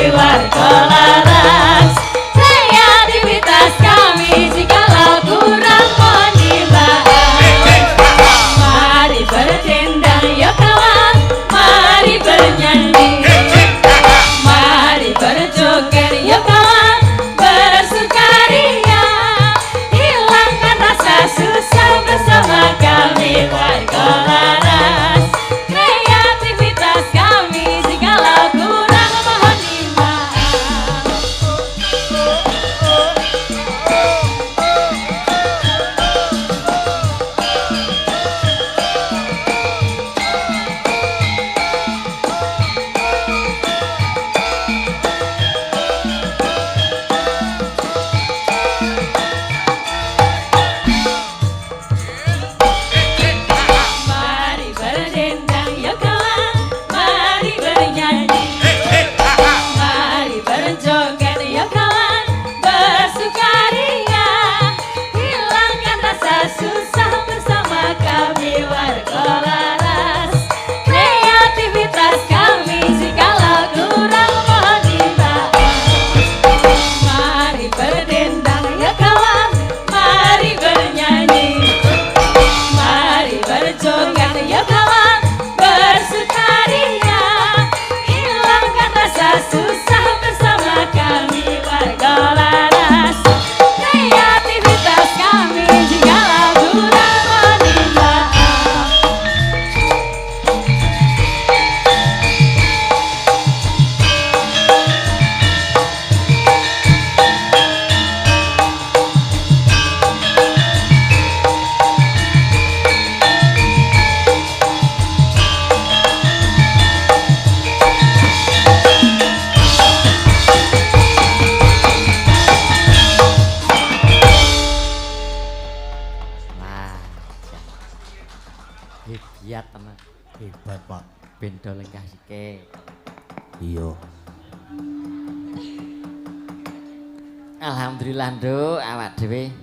warga laras. Kreativitas kami jikalau kurang menyimak. Mari berdendang ya kawan, mari bernyanyi, mari berjoget ya kawan, bersukaria, hilangkan rasa susah bersama kami warga laras. Kreativitas kami jikalau kurang mohon dimaaf. Mari berdendang ya kawan, mari bernyanyi, mari berjoget ya kawan, bersukaria, hilangkan rasa susah bersama kami warga laras. Kreativitas kami jikalau kurang mohon dimaaf. Mari berdendang ya kawan, mari bernyanyi, mari berjoget ya kawan, bersukaria, hilangkan rasa susah bersama kami warga laras. Kreativitas kami jikalau kurang mohon dimaaf. Wah, hebat tenan. Hebat, Pak. Bendo lenggah sike. Iya. Alhamdulillah nduk awak dhewe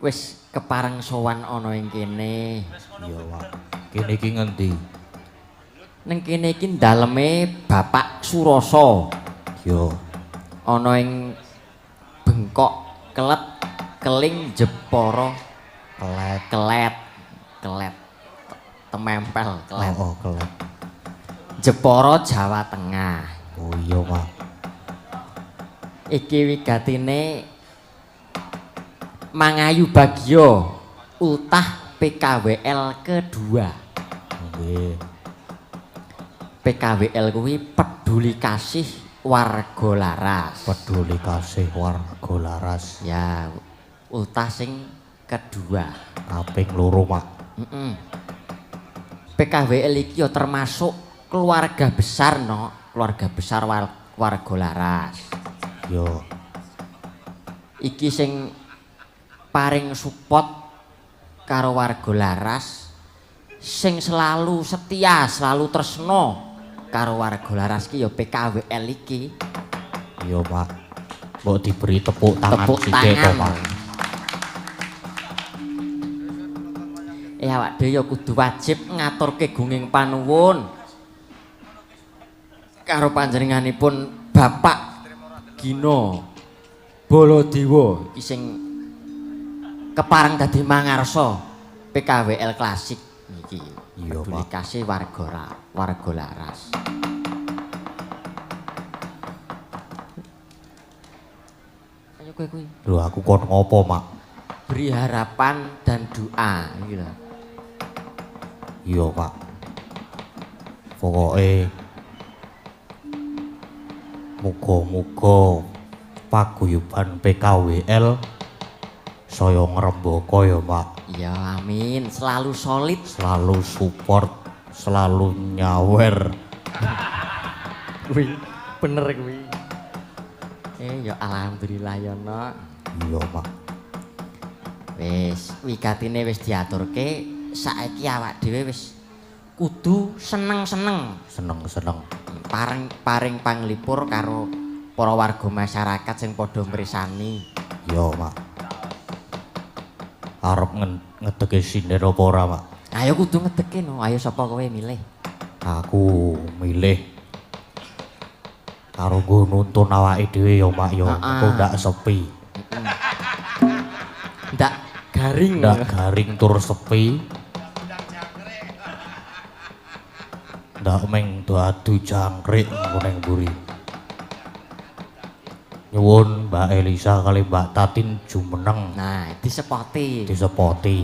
wis kepareng sowan ana ing kene. Iya, Pak. Kene iki ngendi? Ning kene iki daleme Bapak Suroso. Yo. Ana ing Bengkok Kelet Keling Jepara Kelet. Kelet temempel Kelet. Oh, kelet. Jepara Jawa Tengah. Oh iya, Pak. Iki wigatine Mangayu Bagio ultah PKWL kedua. Nggih. PKWL kuwi peduli kasih warga laras. Peduli kasih warga laras. Ya, ultah sing kedua. Kaping loro, Pak. PKWL iki ya termasuk keluarga besar no, keluarga besar warga laras. Yo. Iki sing paring support karo warga laras, sing selalu setia, selalu tresno karo warga laras ki ya PKWL iki. Iya, Pak. Mbok diberi tepuk tangan Tepuk sithik to, tangan. Pak. Awak dhewe ya kudu wajib ngaturke gunging panuwun karo panjenenganipun Bapak Gino Baladewa iki sing kepareng dadi mangarsa PKWL klasik iki. Iya, Peduli Pak. kasih warga laras. Ayo kowe. Lho, aku kon ngopo, Mak? Beri harapan dan doa iki lho. Iya, Pak. Pokoke muga-muga paguyuban PKWL saya ngrembaka ya, Pak. Ya amin, selalu solid. Selalu support, selalu nyawer. Kuwi bener kuwi. Ya alhamdulillah ya no. Iya, Pak. Wis wigatine wis diaturke, saiki awak dhewe wis kudu seneng-seneng. Seneng-seneng. Paring panglipur karo para warga masyarakat sing padha mresani. Iya, Pak. Arep ngedeke sinden apa ora, Pak? Ayo kudu ngedeke no, ayo sapa kowe milih? Aku milih Karo nggo nuntun awake dhewe ya, Mak ya. Kok ndak sepi. Ndak garing. Ndak garing tur sepi. Ndak meng dadu jangkrik ning mburi. Nyuwun Mbak Elisa kali Mbak Tatin jumeneng. Nah, disepoti. Disepoti.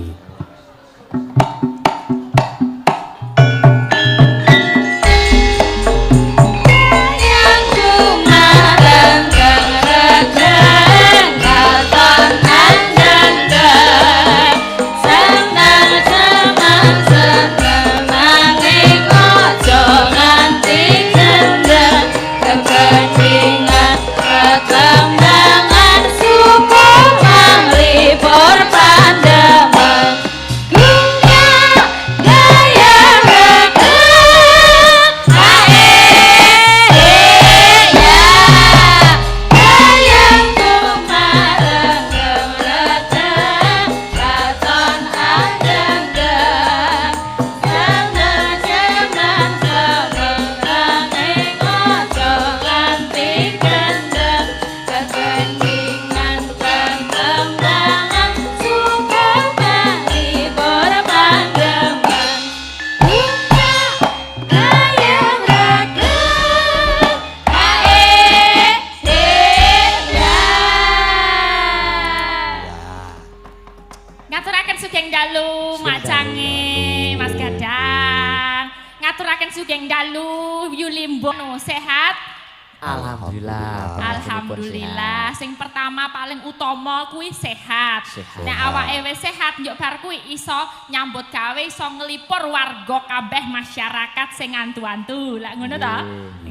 Alhamdulillah. Sing pertama paling utama kuwi sehat. Nek awake wis sehat njok bar kuwi iso nyambut gawe, iso nglipur warga kabeh masyarakat sing antu-antu. Lah ngono to?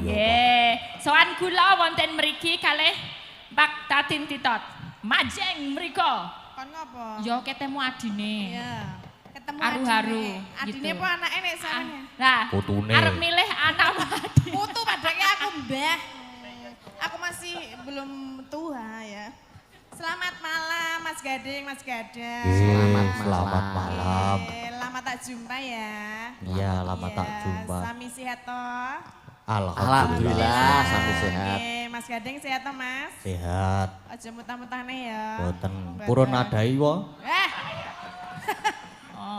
Nggih. Sowan kula wonten mriki kalih Mbak Tatin Titot. Majeng mriko. Kon ngopo? Ya ketemu adine. Iya. Ketemu haru-haru. Adine apa anake nek sampeyan? Lah, putune. arep milih anak adine. Putu padake aku, Mbah. Aku masih belum tua ya. Selamat malam Mas Gading, Mas Gadang. Selamat malam. Lama tak jumpa ya. Iya, lama tak jumpa. Sami sehat toh? Alhamdulillah sami sehat. Mas Gading sehat toh, Mas? Sehat. Aja mutah-mutahne ya. Boten purun nadai wae.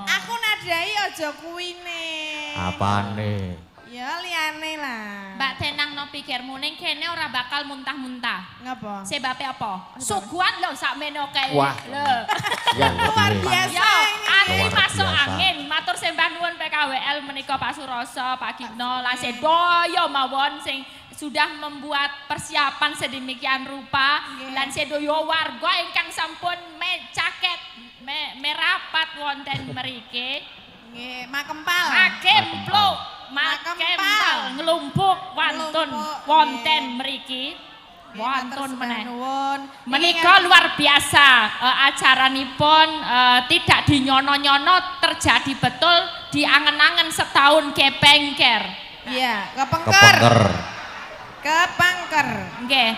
Aku nadai aja kuwine. Apane? Ya liyane lah. Mbak tenang no pikirmu ning kene ora bakal muntah-muntah. Ngapa? Sebabe apa? Suguhan lho sakmene kae. Wah. Lho. Luar biasa. Yo, angin Luar masuk biasa. angin. Matur sembah nuwun PKWL menika Pak Suroso, Pak Gigno, lan sedoyo mawon sing sudah membuat persiapan sedemikian rupa lan sedoyo warga ingkang sampun merapat wonten mriki. Nggih, makempal. Makempluk, makempal nglumpuk wonten wonten mriki. Wonten meneh. Menika luar biasa acaranipun tidak dinyono-nyono, terjadi betul diangen-angen setahun kepengker. Iya, kepengker. Kepengker. Nggih.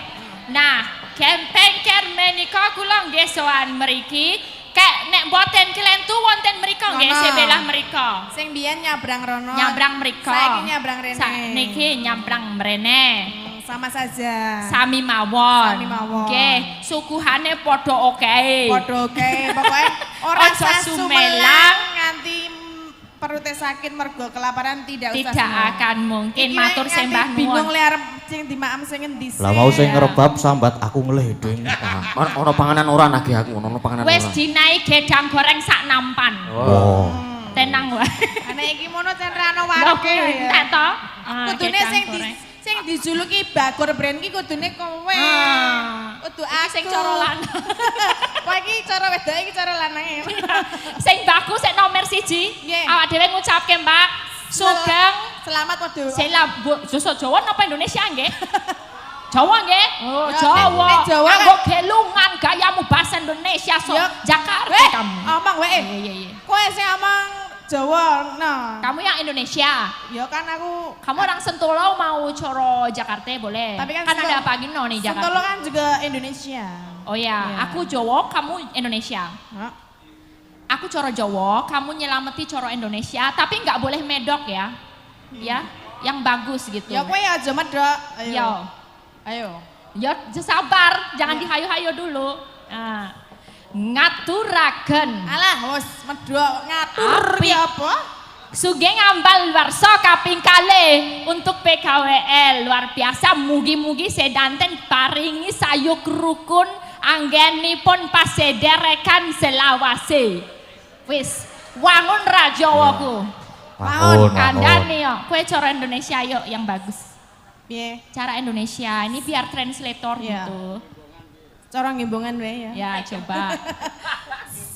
Nah, kepengker menika kula nggih sowan mriki. Kek nek mboten kelentu wonten mrika nggih sebelah mrika. Sing biyen nyabrang rono. Nyabrang mrika. Saiki nyabrang rene. Niki nyabrang mrene. Sama saja. Sami mawon. Sami mawon. Nggih, suguhane padha okehe. Padha oke, pokoke ora Aja usah sumelang. sumelang nganti perutnya sakit mergo kelaparan tidak usah. Tidak akan mungkin Iki matur nganti sembah bingung nuwun. le arep sing dimaem sing endi sih. Lah mau sing ngerebab sambat aku ngledeng. Ono panganan ora nagih aku, ono panganan ora. Wis dinai gedang goreng sak nampan. Oh. Tenang wae. Ana iki mono cenrano Lho warga ki ya. nek to. Kudune sing dijuluki Bagor Brand ki kudune kowe. Kudu aku sing cara lanang. Kowe iki cara wedoke iki cara lanange. Sing bagus sing nomor 1. Nggih. Awak dhewe ngucapke Mbak Sugeng Selamat waduh. Sela Joso Jawa napa Indonesia nggih? Jawa nggih? Oh, Ya, Jawa. nek Jawa kan- Anggo gelungan gayamu bahasa Indonesia so Ya. Jakarta Weh, kamu. omong wae. Iya. Kowe sing omong Jawa, nah. Kamu yang Indonesia. Ya kan aku Kamu orang Sentolo mau coro Jakarta boleh. Tapi kan ada apa gini nih Jakarta. Sentolo kan juga Indonesia. Oh ya, Iya. aku Jawa, kamu Indonesia. Hah? Aku coro Jawa, kamu nyelameti coro Indonesia, tapi nggak boleh medok ya. Ya, yang bagus gitu. Ya kowe aja medok. Ayo. Yo. Ayo. Ya sabar, jangan dihayu-hayu dulu. Nah, ngaturaken. Alah, wes medhok ngatur Apik. ki apa? Sugeng ambal warso kaping kalih untuk PKWL luar biasa, mugi-mugi sedanten paringi sayuk rukun anggenipun pasederekan selawase. Wis wangun ra Jawaku. Bangun, Kandhane yo, kowe cara Indonesia yuk yang bagus. Piye? Cara Indonesia ini biar translator Iya. gitu. Cara ngimbungan wae ya. Ya coba.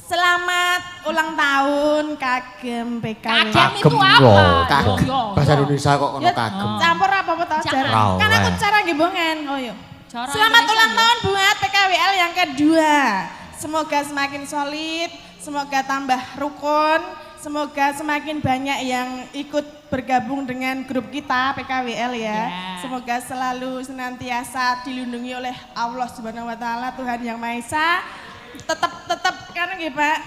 Selamat ulang tahun kagem PKW. Kagem itu Kagem, apa? Kagem. Yo, Bahasa yo. Indonesia kok kono Ya, kagem. campur apa tau Jangan. Jar? Kan aku Raweh. cara ngimbungan. Oh yuk. Cara Selamat Indonesia ulang yuk. tahun buat PKWL yang kedua. Semoga semakin solid, semoga tambah rukun, semoga semakin banyak yang ikut bergabung dengan grup kita PKWL ya. Ya. Semoga selalu senantiasa dilindungi oleh Allah Subhanahu wa taala, Tuhan Yang Maha Esa. Tetap kan nggih, Pak.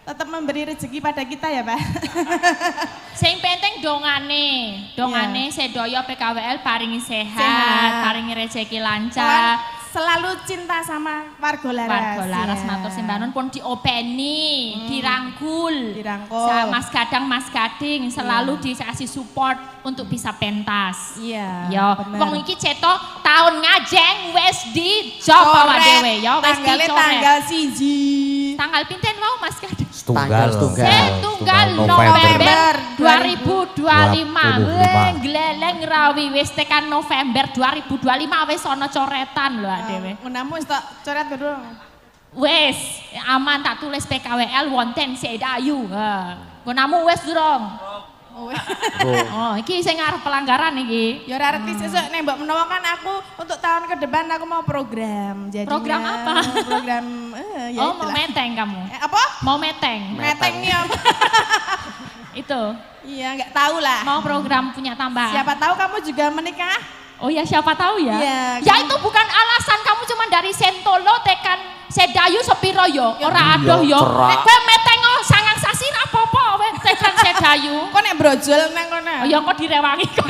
Tetap memberi rezeki pada kita ya, Pak. Sing penting dongane sedaya PKWL paringi sehat, Sehat. paringi rezeki lancar. Selalu cinta sama warga laras. Warga laras ya. matur sembanon pun diopeni, dirangkul. Dirangkul. Sa Mas Kadang, Mas Gading selalu dikasih support untuk bisa pentas. Iya. Ya, bener. wong iki cetok tahun ngajeng wis dicoba Coret. dhewe ya, wis Tanggalnya dicoret. tanggal 1. Tanggal pinten wau Mas Kadang? Setunggal. Setunggal November. November 2025. 25. Gleleng rawi wis tekan November 2025 wis ana coretan lho dhewe. Menamu wis tak coret durung. Wis aman tak tulis PKWL wonten Sedayu. Ha. Nggonamu wis durung? Oh, weh. Oh, iki sing arep pelanggaran iki. Ya ora arti sesuk nek mbok menawa kan aku untuk tahun ke depan aku mau program. Jadi Program apa? Program ya Oh, mau itulah. meteng kamu. Apa? Mau meteng. Metengnya apa? Itu. Iya, enggak tahu lah. Mau program punya tambahan. Siapa tahu kamu juga menikah? Oh ya siapa tahu ya. Iya, Ya kamu- itu bukan alasan kamu cuma dari Sentolo tekan Sedayu sepiro yo. Ora Iya, adoh yo. cerak. Nek kowe meteng sangang sasi ra apa-apa kowe tekan Sedayu. Kok nek brojol nang kono? Oh ya kok direwangi kok.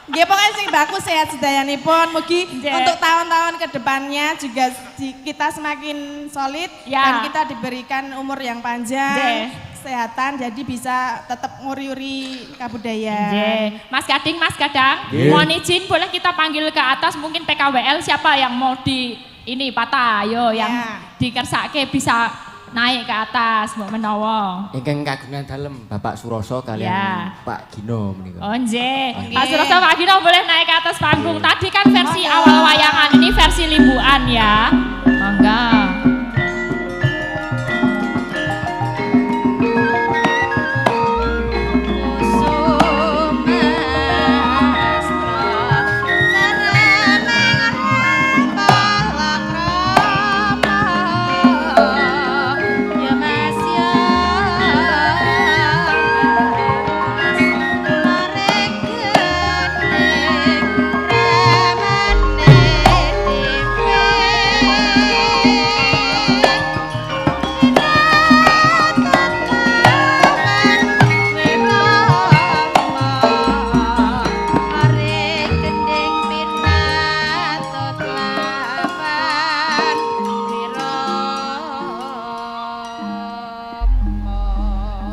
Nggih pokoknya sing bagus sehat sedayanipun. Mugi Nggih. untuk tahun-tahun ke depannya juga kita semakin solid Ya. dan kita diberikan umur yang panjang, Nggih. kesehatan jadi bisa tetap nguri-uri kebudayaan. Nggih. Mas Gading, Mas Gadang, Nggih. mohon izin boleh kita panggil ke atas mungkin PKWL siapa yang mau di ini patah ayo yang Ya. dikersake bisa naik ke atas mbok menawa. Ingkang kagungan dalem Bapak Suroso kalian Ya. Pak Gino menika. Oh nggih. Oke. Pak Suroso Pak Gino boleh naik ke atas panggung. Tadi kan versi awal wayangan, ini versi limbuan ya. Mangga.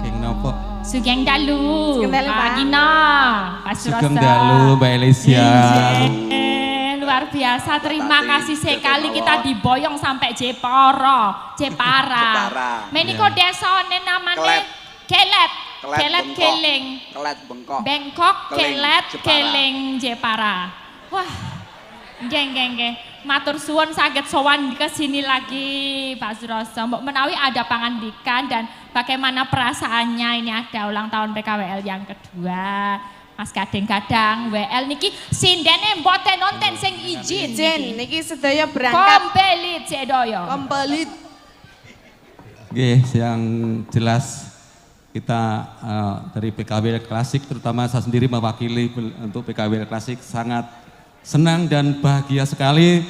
Keng nopo? Sugeng dalu. Sugeng dalu, Pak Pak. Gino. Pak Suroso. Sugeng dalu Mbak Elesia. Luar biasa, terima kasih sekali kita diboyong sampai Jepara. Meniko desane namanya Kelet. Kelet Keling. Kelet Bengkok. Bengkok, Keling, Kelet, Jepara. Keling, Jepara. Wah, geng. Matur suwun saged sowan ke sini lagi Pak Suroso. Mbok menawi ada pangandikan dan bagaimana perasaannya ini ada ulang tahun PKWL yang kedua. Mas Kadang-kadang WL niki sindene mboten nonton sing izin. Izin, niki sedaya berangkat Kompelit sedoyo. kompelit. Oke, yang jelas kita dari PKWL Klasik, terutama saya sendiri mewakili untuk PKWL Klasik sangat senang dan bahagia sekali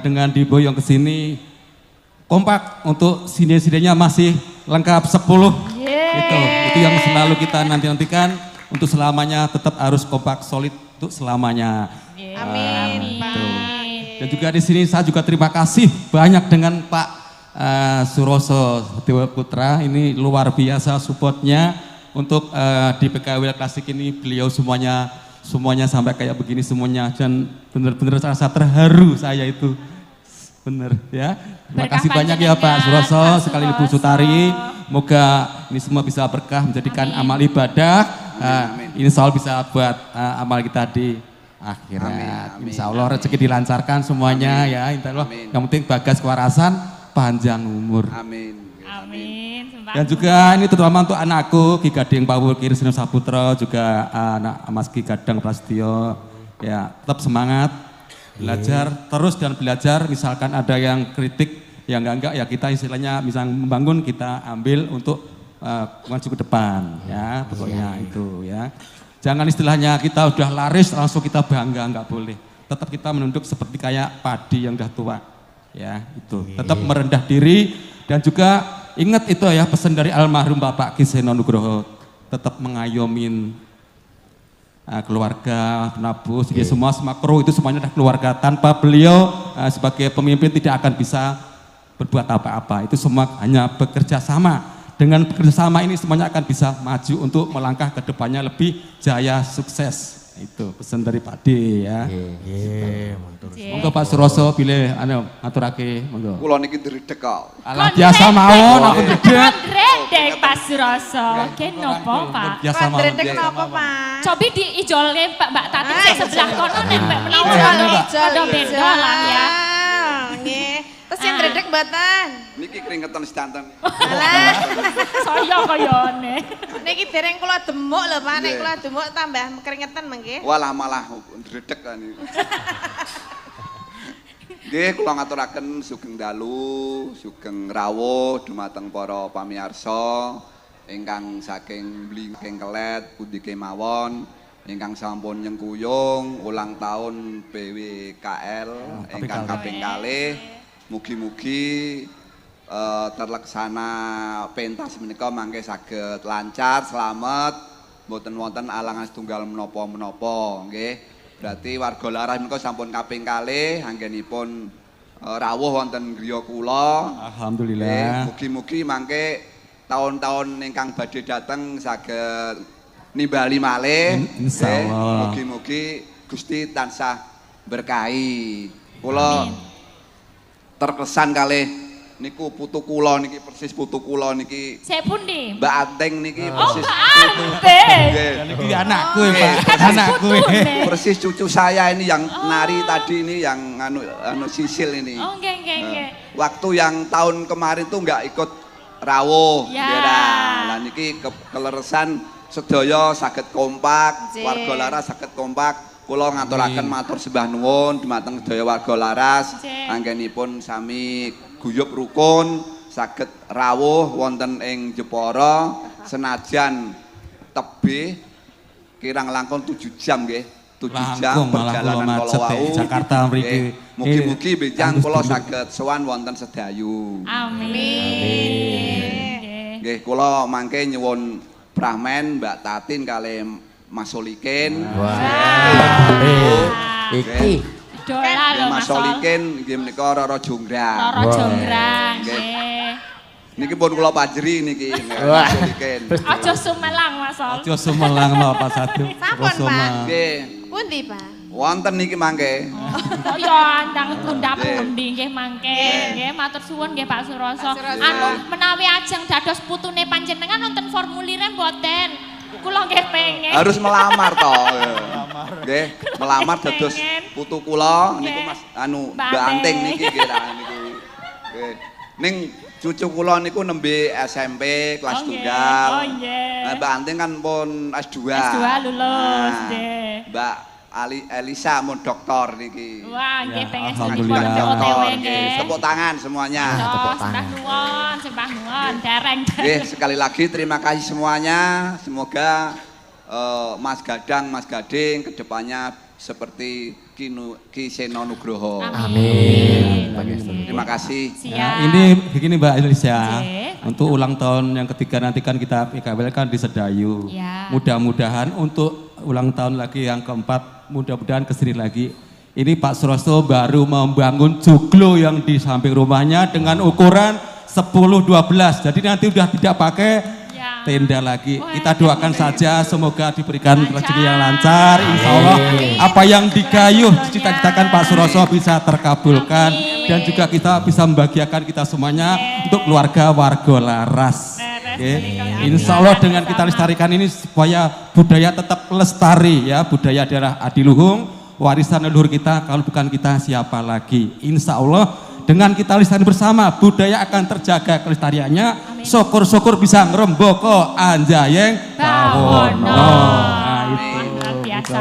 dengan diboyong ke sini. Kompak untuk sini-sininya masih lengkap 10. Itu yang selalu kita nantikan untuk selamanya tetap harus kompak solid untuk selamanya. Amin, Pak. Tuh. Dan juga di sini saya juga terima kasih banyak dengan Pak Suroso Dewa Putra. Ini luar biasa supportnya untuk di PKWL Klasik ini. Beliau semuanya sampai kayak begini semuanya, dan benar-benar rasa terharu saya itu. Bener ya. Terima kasih banyak ya Pak Suroso, sekali Ibu Sutari. Semoga ini semua bisa berkah menjadikan amal ibadah. Insya Allah bisa buat amal kita di akhirat. Insya Allah rezeki dilancarkan semuanya ya. Insya Allah. Yang penting bagas kewarasan, panjang umur. Amin. Dan juga ini terutama untuk anakku Ki Gading Pawul Kirisno Saputra, juga anak Mas Ki Gadang Prasetyo. Ya, tetap semangat, belajar terus dan belajar. Misalkan ada yang kritik, yang enggak ya kita istilahnya bisa membangun, kita ambil untuk maju ke depan ya, pokoknya itu ya. Jangan istilahnya kita udah laris langsung kita bangga, enggak boleh. Tetap kita menunduk seperti kayak padi yang udah tua. Ya, itu. Tetap merendah diri dan juga ingat itu ya pesan dari almarhum Bapak Ki Seno Nugroho, tetap mengayomin keluarga, penabus, ya semua kru itu semuanya adalah keluarga. Tanpa beliau sebagai pemimpin tidak akan bisa berbuat apa-apa. Itu semua hanya bekerja sama. Dengan bekerja sama ini semuanya akan bisa maju untuk melangkah ke depannya lebih jaya, sukses. Itu pesan dari Pak D ya. Monggo Pak Suroso pilih ngaturake monggo. Kula niki dredeg kok. Alah biasa mawon aku dredeg. Dredeg Pak Suroso. Ki nopo Pak? Biasa mawon. Dredeg napa Pak? Cobi diijolke Mbak Tati sing sebelah kono nek Mbak menawa Ijol. ada beda lah ya. Nggih. Terus yang dredeg mboten? Niki keringetan sedanten. Alah. Saya kayane. Niki dereng kula demuk lho Pak, nek kula demuk tambah keringetan mengke. Walah malah dredeg kan iki. Nggih, kula ngaturaken sugeng dalu, sugeng rawuh dumateng para pamirsa ingkang saking Blingking Kelet, pundi kemawon ingkang sampun nyengkuyung ulang tahun PWKL ingkang kaping kalih. Mugi-mugi terlaksana pentas menika mangke saged lancar, slamet, mboten wonten alangan setunggal menapa-menapa, nggih. Berarti warga Laras menika sampun kaping kalih anggenipun rawuh wonten griya kula. Alhamdulillah. Mugi-mugi mangke tahun-tahun ingkang badhe dateng saged nimbali malih. Insyaallah. Mugi-mugi Gusti tansah berkahi. Kula terkesan kalih niku putu kula niki persis putu kula niki. Saya pundi? Mbak Anteng niki Oh, persis. Mbak Anteng. Dan iki anakku ya Pak. Anakku. Persis cucu saya ini yang nari tadi ini yang anu sisil ini. Oh, nggih. Waktu yang tahun kemarin tuh nggak ikut rawuh, Ya. Lah niki keleresan sedaya saged kompak, warga Laras saged kompak. Kula ngaturaken matur sembah nuwun dumateng sedaya warga Laras. Anggenipun sami guyub rukun saged rawuh wonten ing Jepara senajan tebih kirang langkung 7 jam nggih. 7 jam perjalanan kula wau. Jakarta mriki. Mugi-mugi benjang kula saged sowan wonten Sedayu. Amin. Nggih, kula mangke nyuwun pramen Mbak Tatin kalih Mas Solikin. Iki Dola lho Mas Mas Sol. Solikin nggih menika Roro Jonggrang. Loro jonggrang Nggih. nggih. Niki pun kula pajeri niki Mas Solikin. Aja sumelang Mas Sol. Aja sumelang napa satu. Sampun, Pak. Nggih. Pundi Pak? Wonten niki mangke. Kok ya andang tunda pundi nggih mangke. Nggih matur suwun nggih Pak Suroso. Anu menawi ajeng dados putune panjenengan wonten formulire mboten? Kula nggih pengen. Harus melamar toh. Nggih, melamar dados putu kula niku Mas anu Mbak Anteng niki kira niki. Nggih. Ning cucu kula niku nembe SMP kelas tunggal. Oh nggih. Mbak Anteng kan pun S2. S2 lulus Nah, nggih. Mbak Elisa mun doktor niki. Wah, nggih Ya, pengen alhamdulillah. OTW Nggih, nggih. tepuk tangan semuanya. Oh, sembah nuwun, dereng. Nggih, sekali lagi terima kasih semuanya. Semoga Mas Gadang, Mas Gading kedepannya seperti Ki Seno Nugroho. Amin. Terima kasih. Siap. Nah, ini begini Mbak Elisa. Oke. Untuk ulang tahun yang ketiga nanti kan kita PKWL kan di Sedayu. Ya. Mudah-mudahan untuk ulang tahun lagi yang keempat, mudah-mudahan kesini lagi Ini Pak Suroso baru membangun joglo yang di samping rumahnya dengan ukuran 10-12. Jadi nanti udah tidak pakai Ya. tenda lagi. Wah, Kita doakan saja semoga diberikan Lancar. rezeki yang lancar. Insya Allah apa yang digayuh dicita-citakan Pak Suroso bisa terkabulkan. Amin. Dan juga kita bisa membahagiakan kita semuanya untuk keluarga warga Laras. Oke. Insya Allah dengan kita lestarikan ini supaya budaya tetap lestari ya, budaya daerah Adiluhung, warisan leluhur kita, kalau bukan kita siapa lagi. Insya Allah dengan kita lestari bersama budaya akan terjaga kelestariannya. Syukur-syukur bisa ngrembaka anjayeng Bawono. Nah, itu. Luar biasa.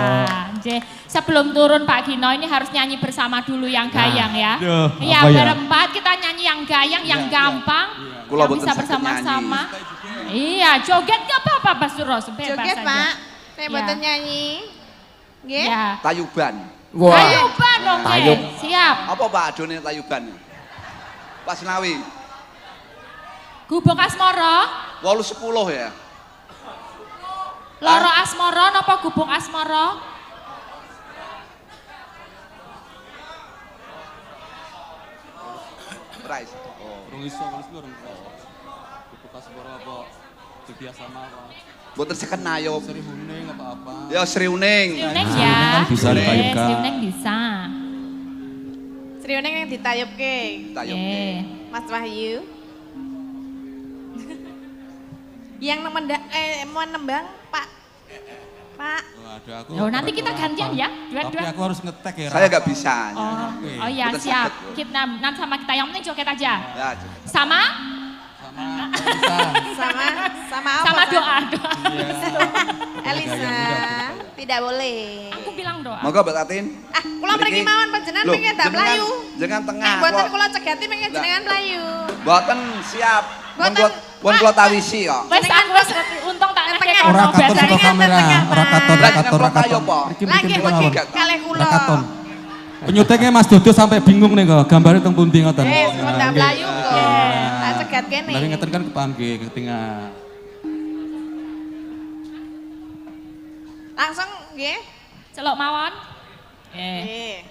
Nggih. Sebelum turun Pak Gino ini harus nyanyi bersama dulu yang gayang ya. aduh, Iya, apa ya? berempat kita nyanyi yang gayang, yang gampang. Kula Yang boten bisa saged bersama-sama. Iya, joget nggak apa-apa Pak Suroso, bebas Joget aja. Pak, saya Iya. boten nyanyi. Nggih. Iya. Tayuban. Wah. Tayuban dong, Tayub. siap. Apa Pak adone tayuban? Pak Senawi, Gubuk asmara, 8-10 ya. loro asmara napa gubuk asmara? Rais. Urung iso, urung iso. Dibuka seboro apa? Biasa apa? Mboten sekenayop. Seri huning apa-apa. Ya Sriuning. Sriuning Nah, ya. Sriuning kan bisa ditayubkan. Sriuning bisa. Sriuning yang ditayubke. Tayub. Oke. Mas Wahyu. Yang mau nembang Pak. Pak. Waduh, aku. Oh, nanti kita gantian ya, Tapi dua-dua. aku harus ngetek ya. Saya nggak bisa. Oh, Oke. oh ya Betul, siap. betul. Kita nanti sama kita yang penting joget aja. Ya, Sama? Sama apa? Sama Pak? doa. Elisa. Tidak boleh. Aku bilang doa. monggo Mbak Tatin. Ah, kula mriki mawon panjenengan Loh, pengen tak jenengan- mlayu. Jenengan tengah. Nek mboten kok. kula cegati pengen Lah. jenengan mlayu. Mboten siap. Mboten. Pun kula tawisi kok. Wes aku wes untung tak ngerti Tengah. kono Ora katon biasanya. saka kamera, ora katon, ora Lah, katon, ora jenengan kok ayo, katon. Pak. Iki Lagi bikin mungkin mawon. kalih kula. Ora katon. Penyutingnya Mas Dodo sampai bingung nih kok, gambarnya teng pundi ngoten. Mun tak mlayu kok. Tak cegat kene. Tapi ngeten kan kepanggih ke tengah. Langsung nggih. Celok mawon. Nggih.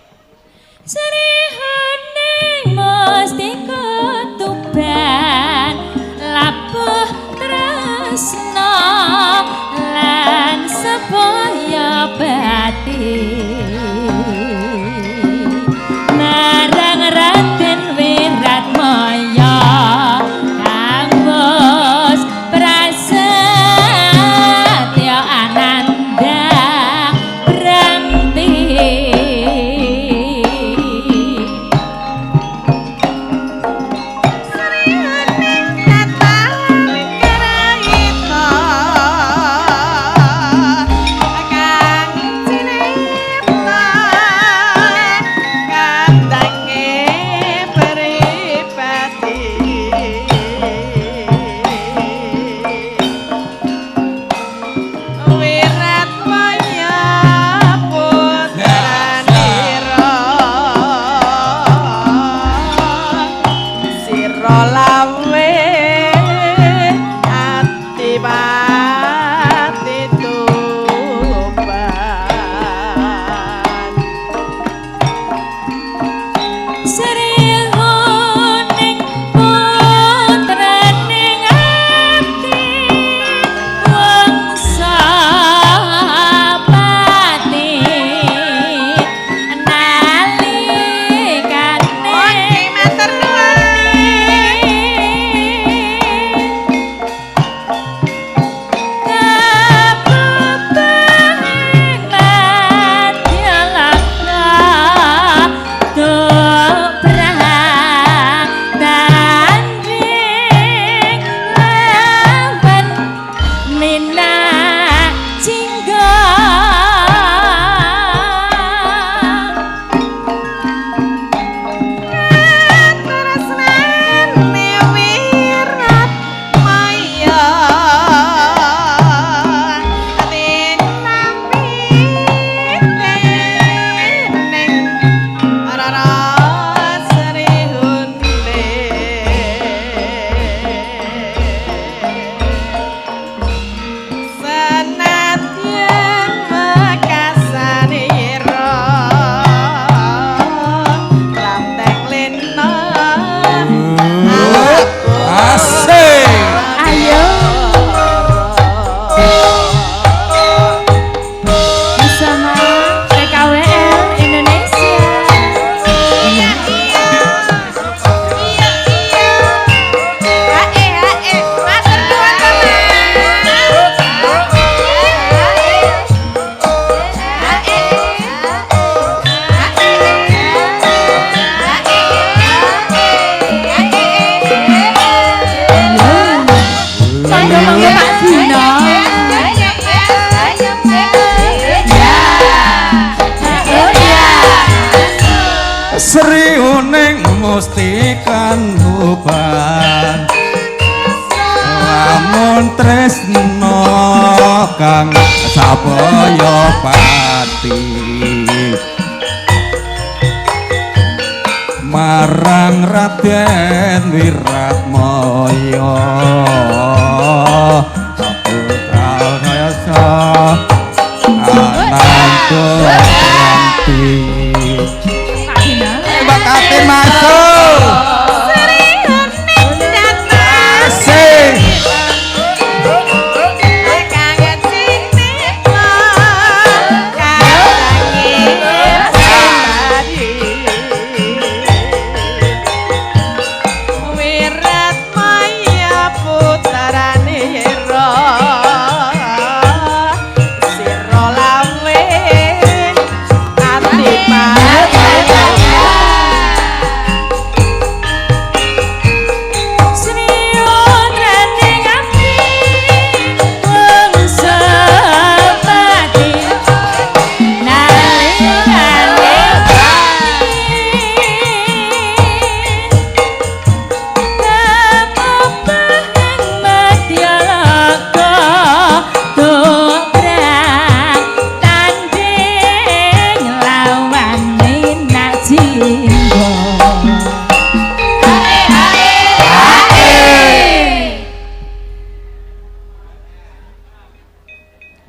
Sri hening mesti ketuban labuh tresna lan sepaya batin marang Raden Wiratmaya kang bos prasetya ananda branti. kan uban lamun tresno kang sapaya pati marang Raden Wiratmaya putra kayasa ananda ranti bakate masuk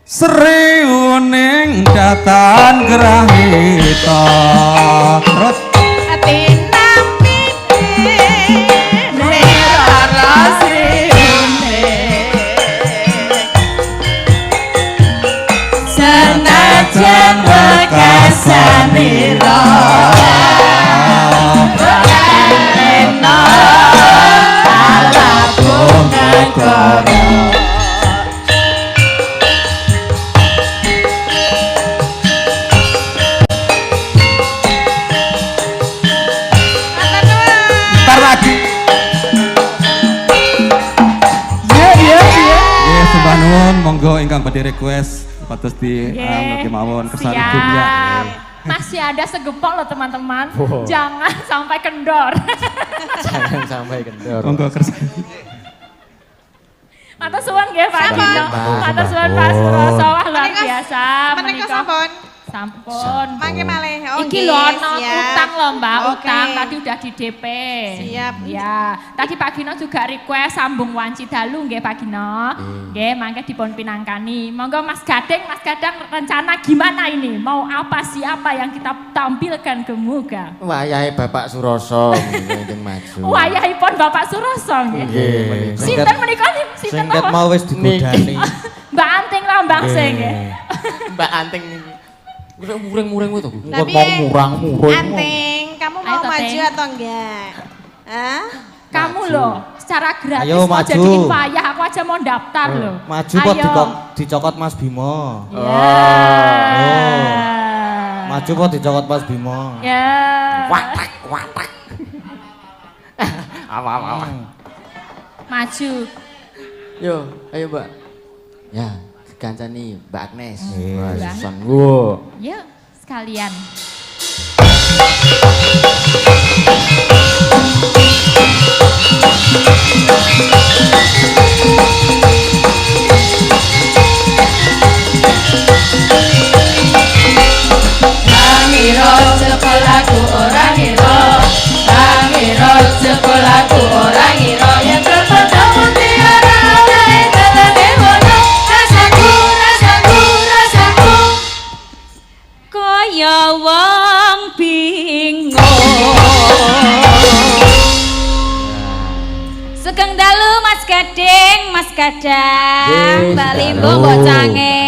Sri uning datan grahita terus ati nampi nera Sri uning senajan wekasanira Rena ala bunga koro monggo ingkang badhe request patos di kemawon kersane dunia. Masih ada segepok loh teman-teman. Jangan sampai kendor. Jangan sampai kendor. Monggo kersane. Matur suwun nggih Pak Dino. Matur suwun Pak Suroso luar biasa. Menika sampun. Sampun. Mangke malih. Oh, iki lho ana utang lho Mbak, Oke. utang tadi udah di DP. Siap. Ya, tadi Pak Gino juga request sambung wanci dalu nggih Pak Gino. Nggih, mangke dipun pinangkani. Monggo Mas Gading rencana gimana ini? Mau apa siapa yang kita tampilkan ke muka? Wayahe Bapak Suroso mungkin maju. Wayahipun Bapak Suroso nggih. Nggih. Sinten menika sinten Singkat mau wis digodani. Mbak Anting Lambang sing nggih. Mbak Anting muring-muring itu. Tapi murang-murang. Anting, kamu mau Ayo, maju Teng. atau enggak? Hah? Kamu loh, secara gratis Ayo, mau maju. jadiin payah, aku aja mau daftar loh. Maju kok dicokot Mas Bimo. Ya. Maju kok dicokot Mas Bimo. Ya. Watak. Apa. Maju. Yo, ayo Mbak. Ya, dikancani Mbak Agnes. Iya. Wah, Susan. Wo. Yuk, sekalian. Rangiro sekolahku orang ngiro, Rangiro sekolahku orang ngiro, yang terpendam mutiara oleh telenge wono, rasaku kaya wong bingung. Sugeng dalu Mas Gading, Mas Gadang, Mbak Limbo, Mbok Cange.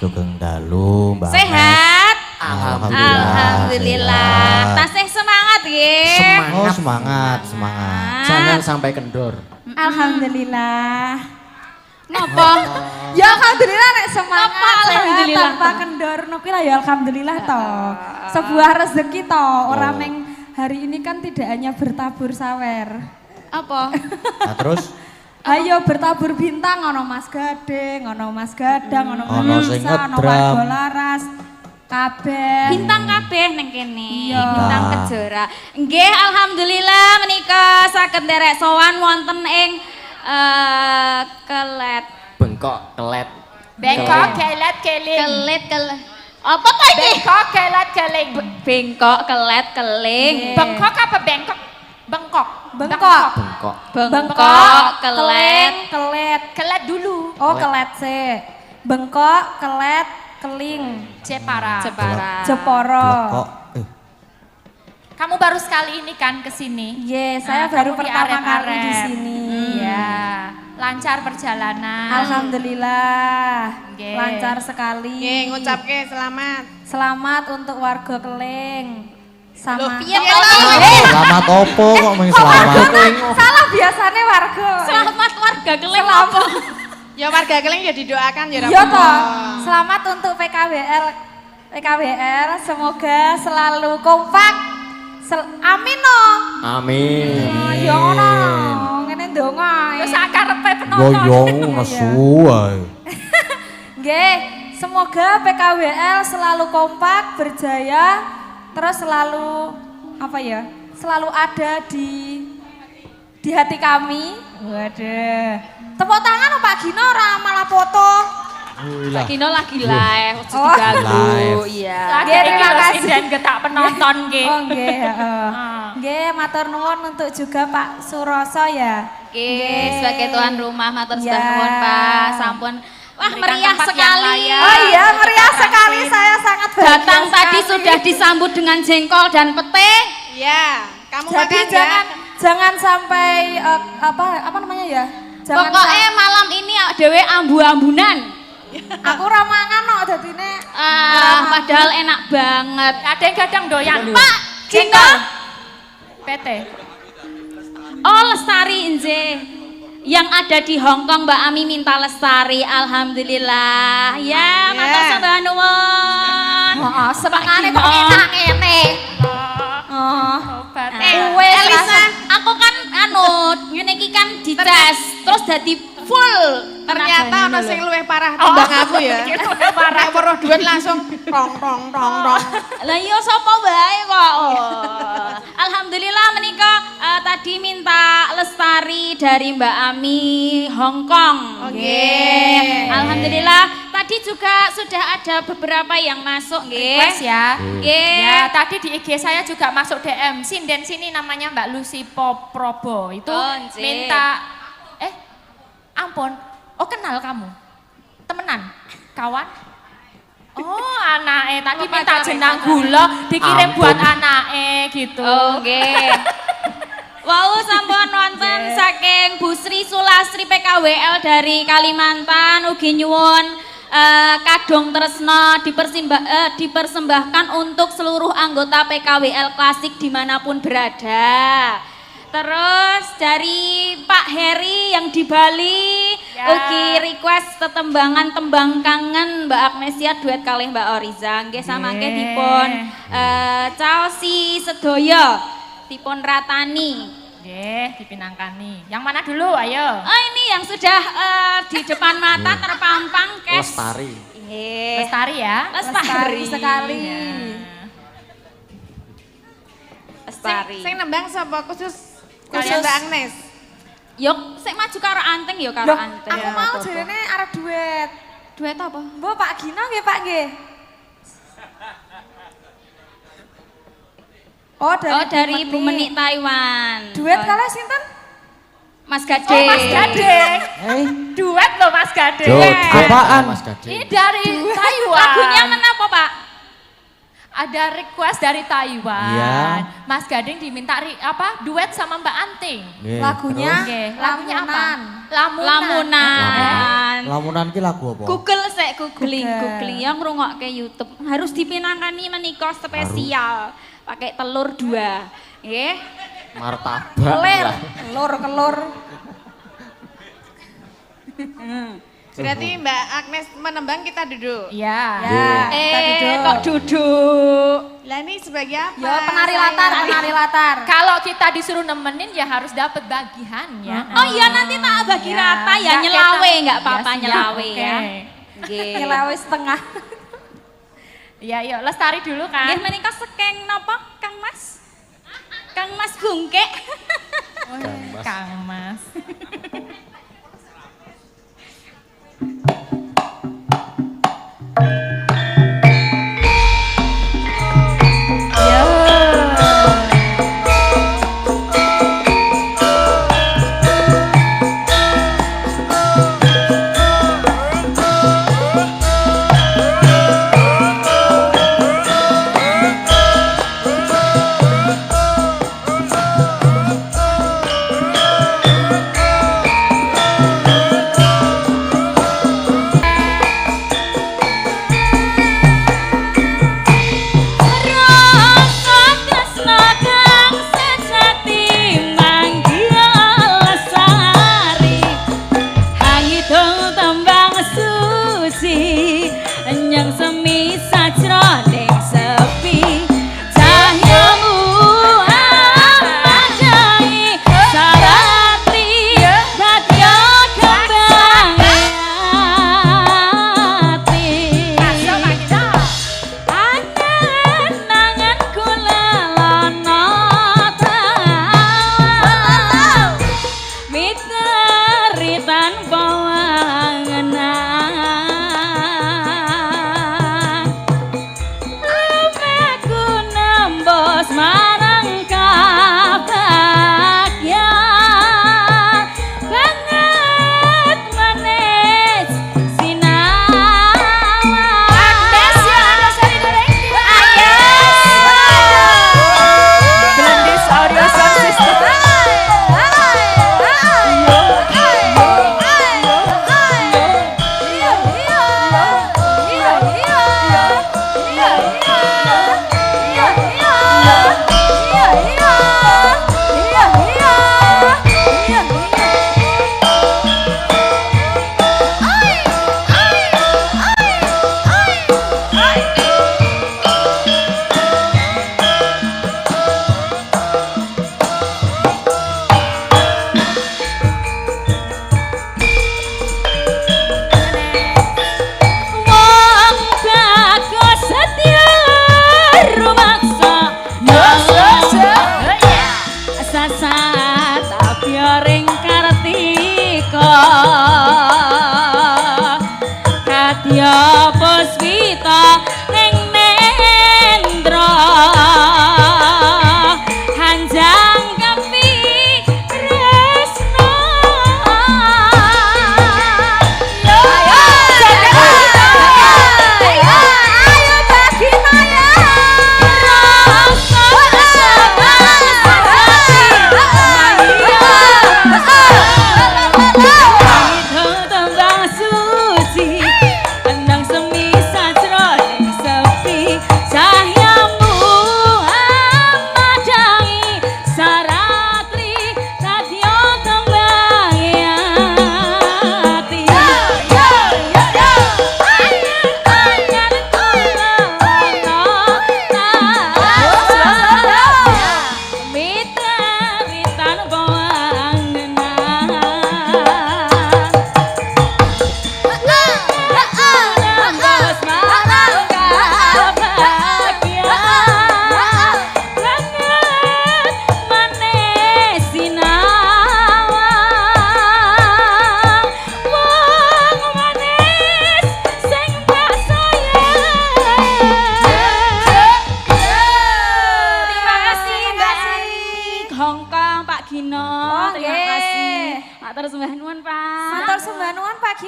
Sugeng dalu Mbak. Sehat? Alhamdulillah. Tasih semangat nggih. Oh semangat. Jangan sampai kendor. Alhamdulillah. Napa? Ya alhamdulillah nek semangat Apa alhamdulillah? tanpa kendor nopo lah ya alhamdulillah toh. Sebuah rezeki toh. Orang yang hari ini kan tidak hanya bertabur sawer. Apa? Nah terus Ayo bertabur bintang ono Mas Gading, ono Mas Gadang, ono Ono sing Melisa, ono ngedram. Warga Laras. kabeh. Bintang kabeh neng kene. Iya. Bintang Kejora. Nggih, alhamdulillah menika saged nderek sowan wonten ing Kelet. Bengkok, kelet. Bengkok, kelet, keling. Kelet. Apa to iki? Bengkok, kelet, keling. Bengkok, kelet, keling. Bengkok apa bengkok? Bengkok. Bengkok. Bengkok. Bengkok, kelet. kelet. Kelet dulu. Oh, kelet sih. Bengkok, kelet, keling. Jepara. Jepara. Jeporo. Kok Kamu baru sekali ini kan ke sini? Ye, saya Nah, baru kamu di pertama kali Arep-Arep. di sini. Iya. Lancar perjalanan. Alhamdulillah. Nggih. Lancar sekali. Nggih, ngucapke selamat. Selamat untuk warga Keling. Sama. Piye to? selamat opo kok mung selamat. Salah biasanya warga. Selamat warga Keling Selamat. apa? Ya warga Keling ya didoakan ya Iya apa-apa. toh. Selamat untuk PKWL, semoga selalu kompak. Amin no. Amin. Ya ngono. Ngene ndonga. Terus akarepe Yo penonton. yo nesu ae. Nggih, semoga PKWL selalu kompak, berjaya, terus selalu apa ya? Selalu ada di hati kami. Waduh. Tepuk tangan Pak Gino ora malah foto. Pak Kino lagi live, ojo Oh. diganggu. Live. Iya. Lagi Nggih, iki terima lho kasih. sinden getak penonton nggih. Oh nggih, heeh. Ah. Nggih, matur nuwun untuk juga Pak Suroso ya. Oke, sebagai tuan rumah matur Ya. nuwun Pak. Sampun wah Berikan meriah tempat yang sekali. layak. Oh iya, meriah sekali, saya sangat bahagia Datang tadi sekali. sudah disambut dengan jengkol dan pete. Ya, kamu Jadi makan jangan sampai apa namanya ya? Jangan Pokoknya malam ini dewe ambu-ambunan. aku ramangan no dadine. Padahal enak banget. Ada yang gadang doyan. Pak Gino. PT. Oh Lestari Inje. Yang ada di Hong Kong Mbak Ami minta Lestari. Alhamdulillah. Ya, matur sembah nuwun. Heeh, semangane Gino. kok enak ngene. Oh. Obat. Wes Elisa, aku kan ngene iki kan dites terus dadi full. ternyata tenaganya ono lho. sing luwih parah timbang aku ya. Parah. Nek weruh duit langsung tong tong tong tong. Lah iya sapa wae kok. Oh. Alhamdulillah menika tadi minta Lestari dari Mbak Ami Hong Kong. Nggih. Alhamdulillah tadi juga sudah ada beberapa yang masuk nggih. Request ya. Nggih. Ya, tadi di IG saya juga masuk DM. Sinden sini namanya Mbak Lucy Probo. Itu Oh, Cik. minta ampun. Oh, kenal kamu? Temenan? Kawan? Oh, anake tadi minta jenang gula dikirim Ampun. buat anake gitu. Oh nggih. Wow, sampun wonten saking Bu Sri Sulastri PKWL dari Kalimantan ugi nyuwun kadung tresno dipersembahkan untuk seluruh anggota PKWL Klasik dimanapun berada. Terus dari Pak Heri yang di Bali Ya. ugi request tetembangan tembang kangen Mbak Agnesia duet kalih Mbak Oriza. Nggih samangke Nggih. dipun caosi sedoyo dipun ratani. Nggih, dipinangkani. Yang mana dulu? Ayo. Oh ini yang sudah di depan mata terpampang kes. Lestari. Nggih. Lestari ya. Lestari sekali. Lestari. Sing nembang sapa khusus kalian Mbak Agnes? Yuk, sik maju karo Anteng ya karo Loh, Anteng. aku mau jarene arep duet. Duet apa? Mbok Pak Gino nggih Pak nggih. Oh dari Bu Menik Taiwan. Duet kalian sinten? Mas Gade. Oh, Mas Gade. Duet loh Mas Gade. Apaan? Mas Gade. Ini dari Taiwan. Lagunya kenapa Pak? Ada request dari Taiwan. Iya. Mas Gading diminta duet sama Mbak Anting. Nggih, Lagunya Oke, lagunya apa? Lamunan. Lamunan. Lamunan. Lamunan ki lagu apa? Google sik googling, Google. googling yang ngrungokke YouTube. Harus dipinangkani menika spesial. Pakai telur 2. Nggih. Martabak. Kelir, lah. kelur. Berarti Mbak Agnes menembang kita duduk. Iya. Ya, kita duduk. Kok duduk. Lah ini sebagai apa? Yo penari Saya- latar, penari latar. Kalau kita disuruh nemenin ya harus dapat bagiannya. Oh iya nanti tak bagi Ya, rata ya nggak nyelawe kita- enggak apa-apa Ya, siap, nyelawe oke. ya. Nggih. Nyelawe setengah. Iya, yuk Lestari dulu kan. Nggih menika sekeng napa Kang Mas? Kang Mas Bungkek. Kang Mas.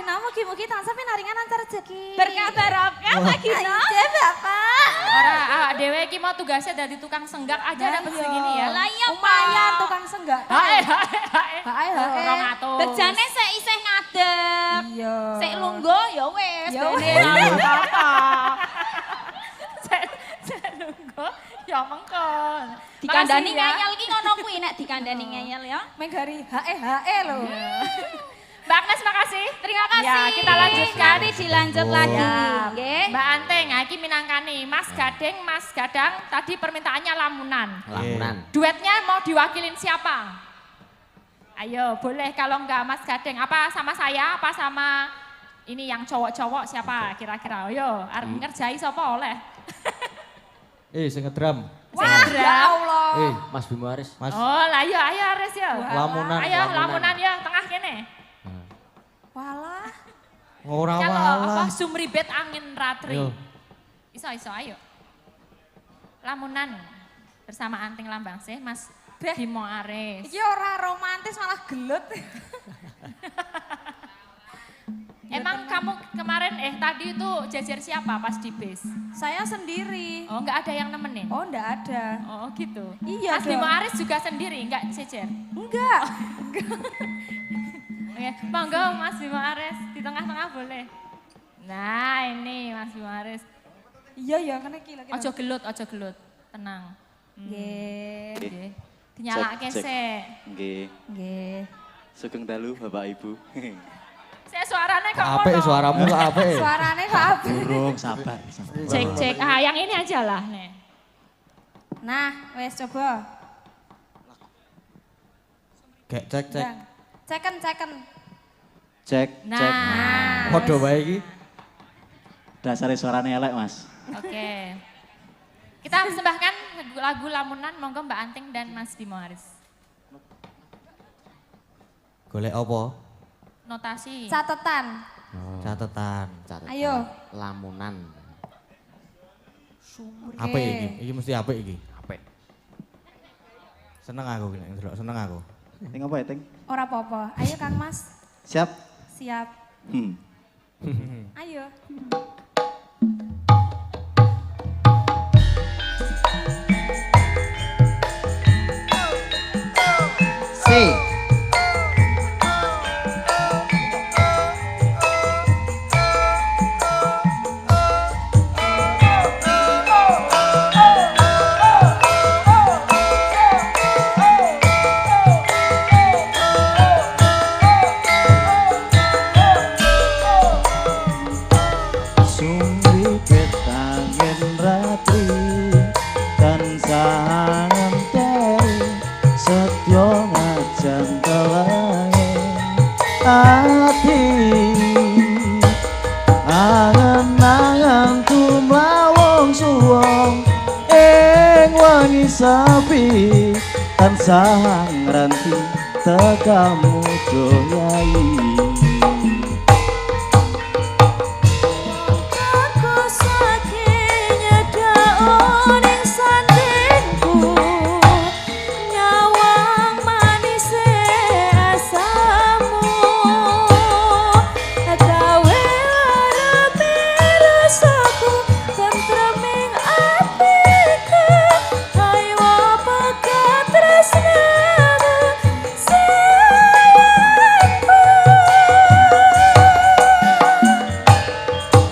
Mugi-mugi tansah pinaringan antar rezeki. Berkah barokah Pak Gino. Iya, Bapak. Ora awak dhewe iki mau tugasnya dadi tukang senggak aja dapat segini ya. Lah iya lumayan tukang senggak. Hae. Hae. 200. Bejane sik isih ngadeg. Iya. Sik lungguh ya wis. Ya Dene ora apa-apa. Sik lungguh ya mengkon. Dikandani ngeyel iki ngono kuwi nek dikandani ngeyel ya. Menggari hae lho. Mbak Agnes makasih. Terima kasih. Ya, kita lanjutkan. Nanti dilanjut lagi. Nggih. Mbak Anteng, iki minangkani. Mas Gading, Mas Gadang, tadi permintaannya lamunan. Lamunan. Duetnya mau diwakilin siapa? Ayo, boleh kalau enggak Mas Gading. Apa sama saya, apa sama ini yang cowok-cowok siapa kira-kira? Ayo, arep ngerjai sapa oleh? Sing ngedram. Wah, ya Allah. Mas Bimo Aris. Mas. Oh, lah ayo Aris ya. Lamunan. Ayo lamunan ya, tengah kene. Walah. Ora Kalau walah. apa sumribet angin ratri. Yo. Iso ayo. Lamunan bersama Anting Lambang sih Mas Bimo Aris. Iki ora romantis malah gelut. Emang kamu kemarin tadi itu jajar siapa pas di bis? Saya sendiri. Oh, enggak ada yang nemenin? Oh, enggak ada. Oh, gitu. Iya Mas dong. Bimo Aris juga sendiri, enggak jajar? Enggak. Oke, monggo Mas Bimo Aris, di tengah-tengah boleh. Nah, ini Mas Bimo Aris. Iya, kena iki lagi. Ojo gelut. Tenang. Nggih. Nggih. Dinyalake sik. Nggih. Sugeng dalu Bapak Ibu. Saya suaranya kok Apik ngono. suaramu kok apik. Suarane kok apik. Burung sabar. Cek. Ah, yang ini aja lah nih. Nah, wes coba. Cek. Ceken. Cek. Nah. Padha wae iki. Dasare suarane elek, Mas. Oke. Kita persembahkan lagu Lamunan, monggo Mbak Anting dan Mas Bimo Aris. Golek apa? Notasi. Catetan. Catetan. Ayo. Lamunan. Apik iki? Iki mesti apik iki. Apik. Seneng aku nek ndelok, seneng aku. Ting apa ya, Ting? Ora apa-apa. Ayo Kang Mas. Siap? Siap. Ayo. Sumripet angin ratri tansah ngenteni setya ngajan kelangin ati angen-angen tumlawong suwong ing wangi sepi tansah ngranti tekamu doyai.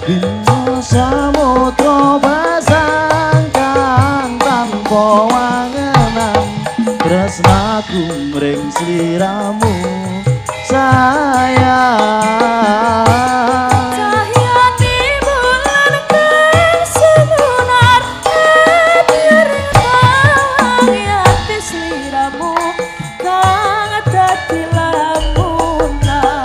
Bimo samudra pasang kang tanpa wangenan tresnaku mring sliramu sayang. Cahyane bulan kang sumunar atiring wangi ati sliramu kang dadi lamunan.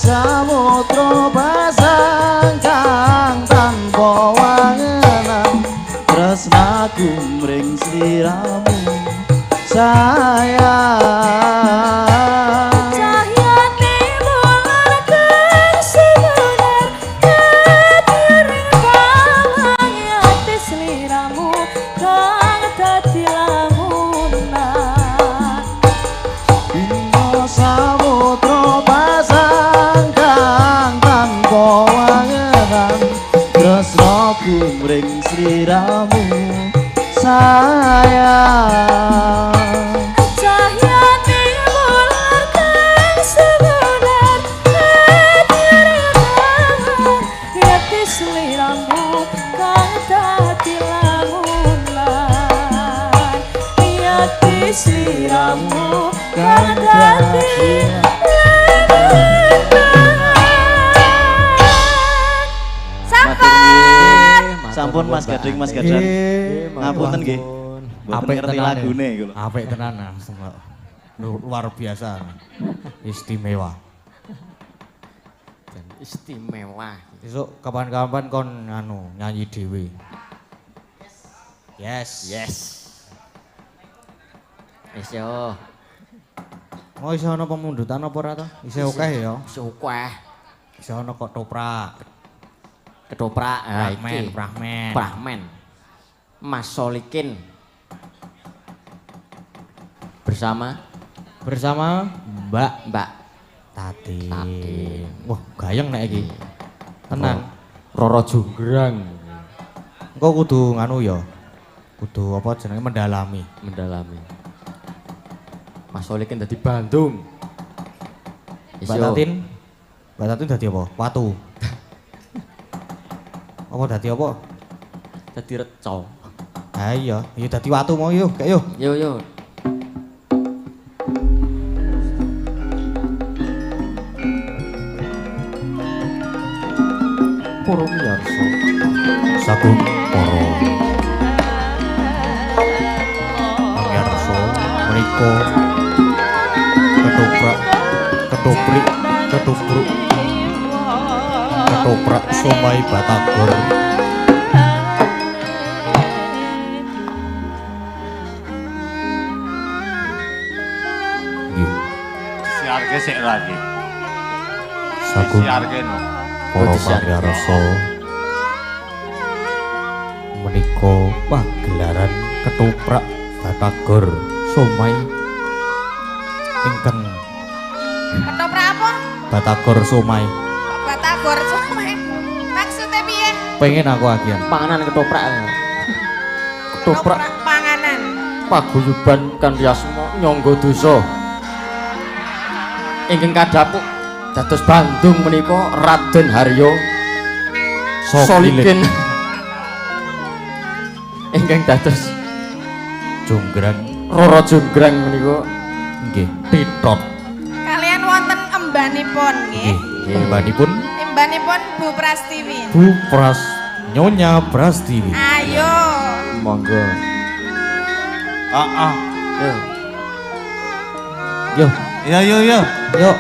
Samudra pasang kang tanpa wangenan tresnaku mring sliramu sayang. Cahyane bulan kang sumunar atiring wangi ati sliramu kang dadi lamunan. sliramu sayang. Cahyane bulan kang sebenar hadir yati sliramu kang dadi lamunan, yati sliramu kang dadi Sampun Mas Gading, Mas Gadan. Ngapunten nggih. Mboten ngerti lagune iku lho. Apik tenan. Luar biasa. Istimewa. Istimewa. Besok kapan-kapan kon nyanyi dhewe. Yes. Yes. Wis yo. Mau iso ana pemundutan apa ora to? Isih akeh ya. Isih akeh. Iso ana kok toprak. Ketoprak, Prahmen. Mas Solikin bersama Mbak Tati. Wah, gayeng nek iki. Tenan. Roro Jonggrang. Engko kudu nganu ya. Kudu apa jenenge mendalami. Mas Solikin dadi Bandung. Mbak Tatin dadi apa? Watu. Apa dadi apa? Dadi reca. Ha iya, ya dadi watu mau yuk, kayak yuk. Yo. Para miyarsa, sagung para miyarsa menika ketoprak somai batagor. Siarke sik lagi. Sagung Siarke no. para miyarsa menika pagelaran ketoprak batagor somai ingkang Ketoprak apa? batagor somai. Batagor somai. Maksudnya piye? Pengen aku agian panganan ketoprak. Ketoprak panganan. paguyuban kanthi asma Nyangga Dosa. Ingkang kadhapuk dados Bandung menika Raden Haryo Solikin. Ingkang dados Jonggrang Roro Jonggrang menika nggih Titot. Kalian wonten embanipun nggih. Embanipun Embanipun Bu Prastiwi. Bu Nyonya Prastiwi. Ayo. Monggo. Yo. Yo. Yuk.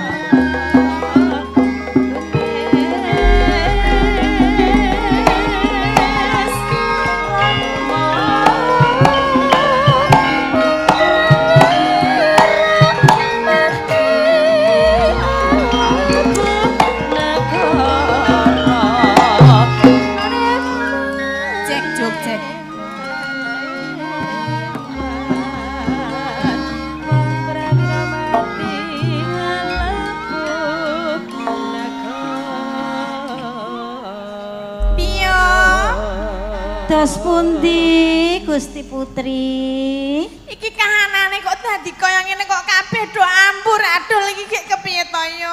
Dos pundi Gusti Putri? Iki kahanane kok dadi kaya ngene kok kabeh do ambur adol iki gek kepiye to yo?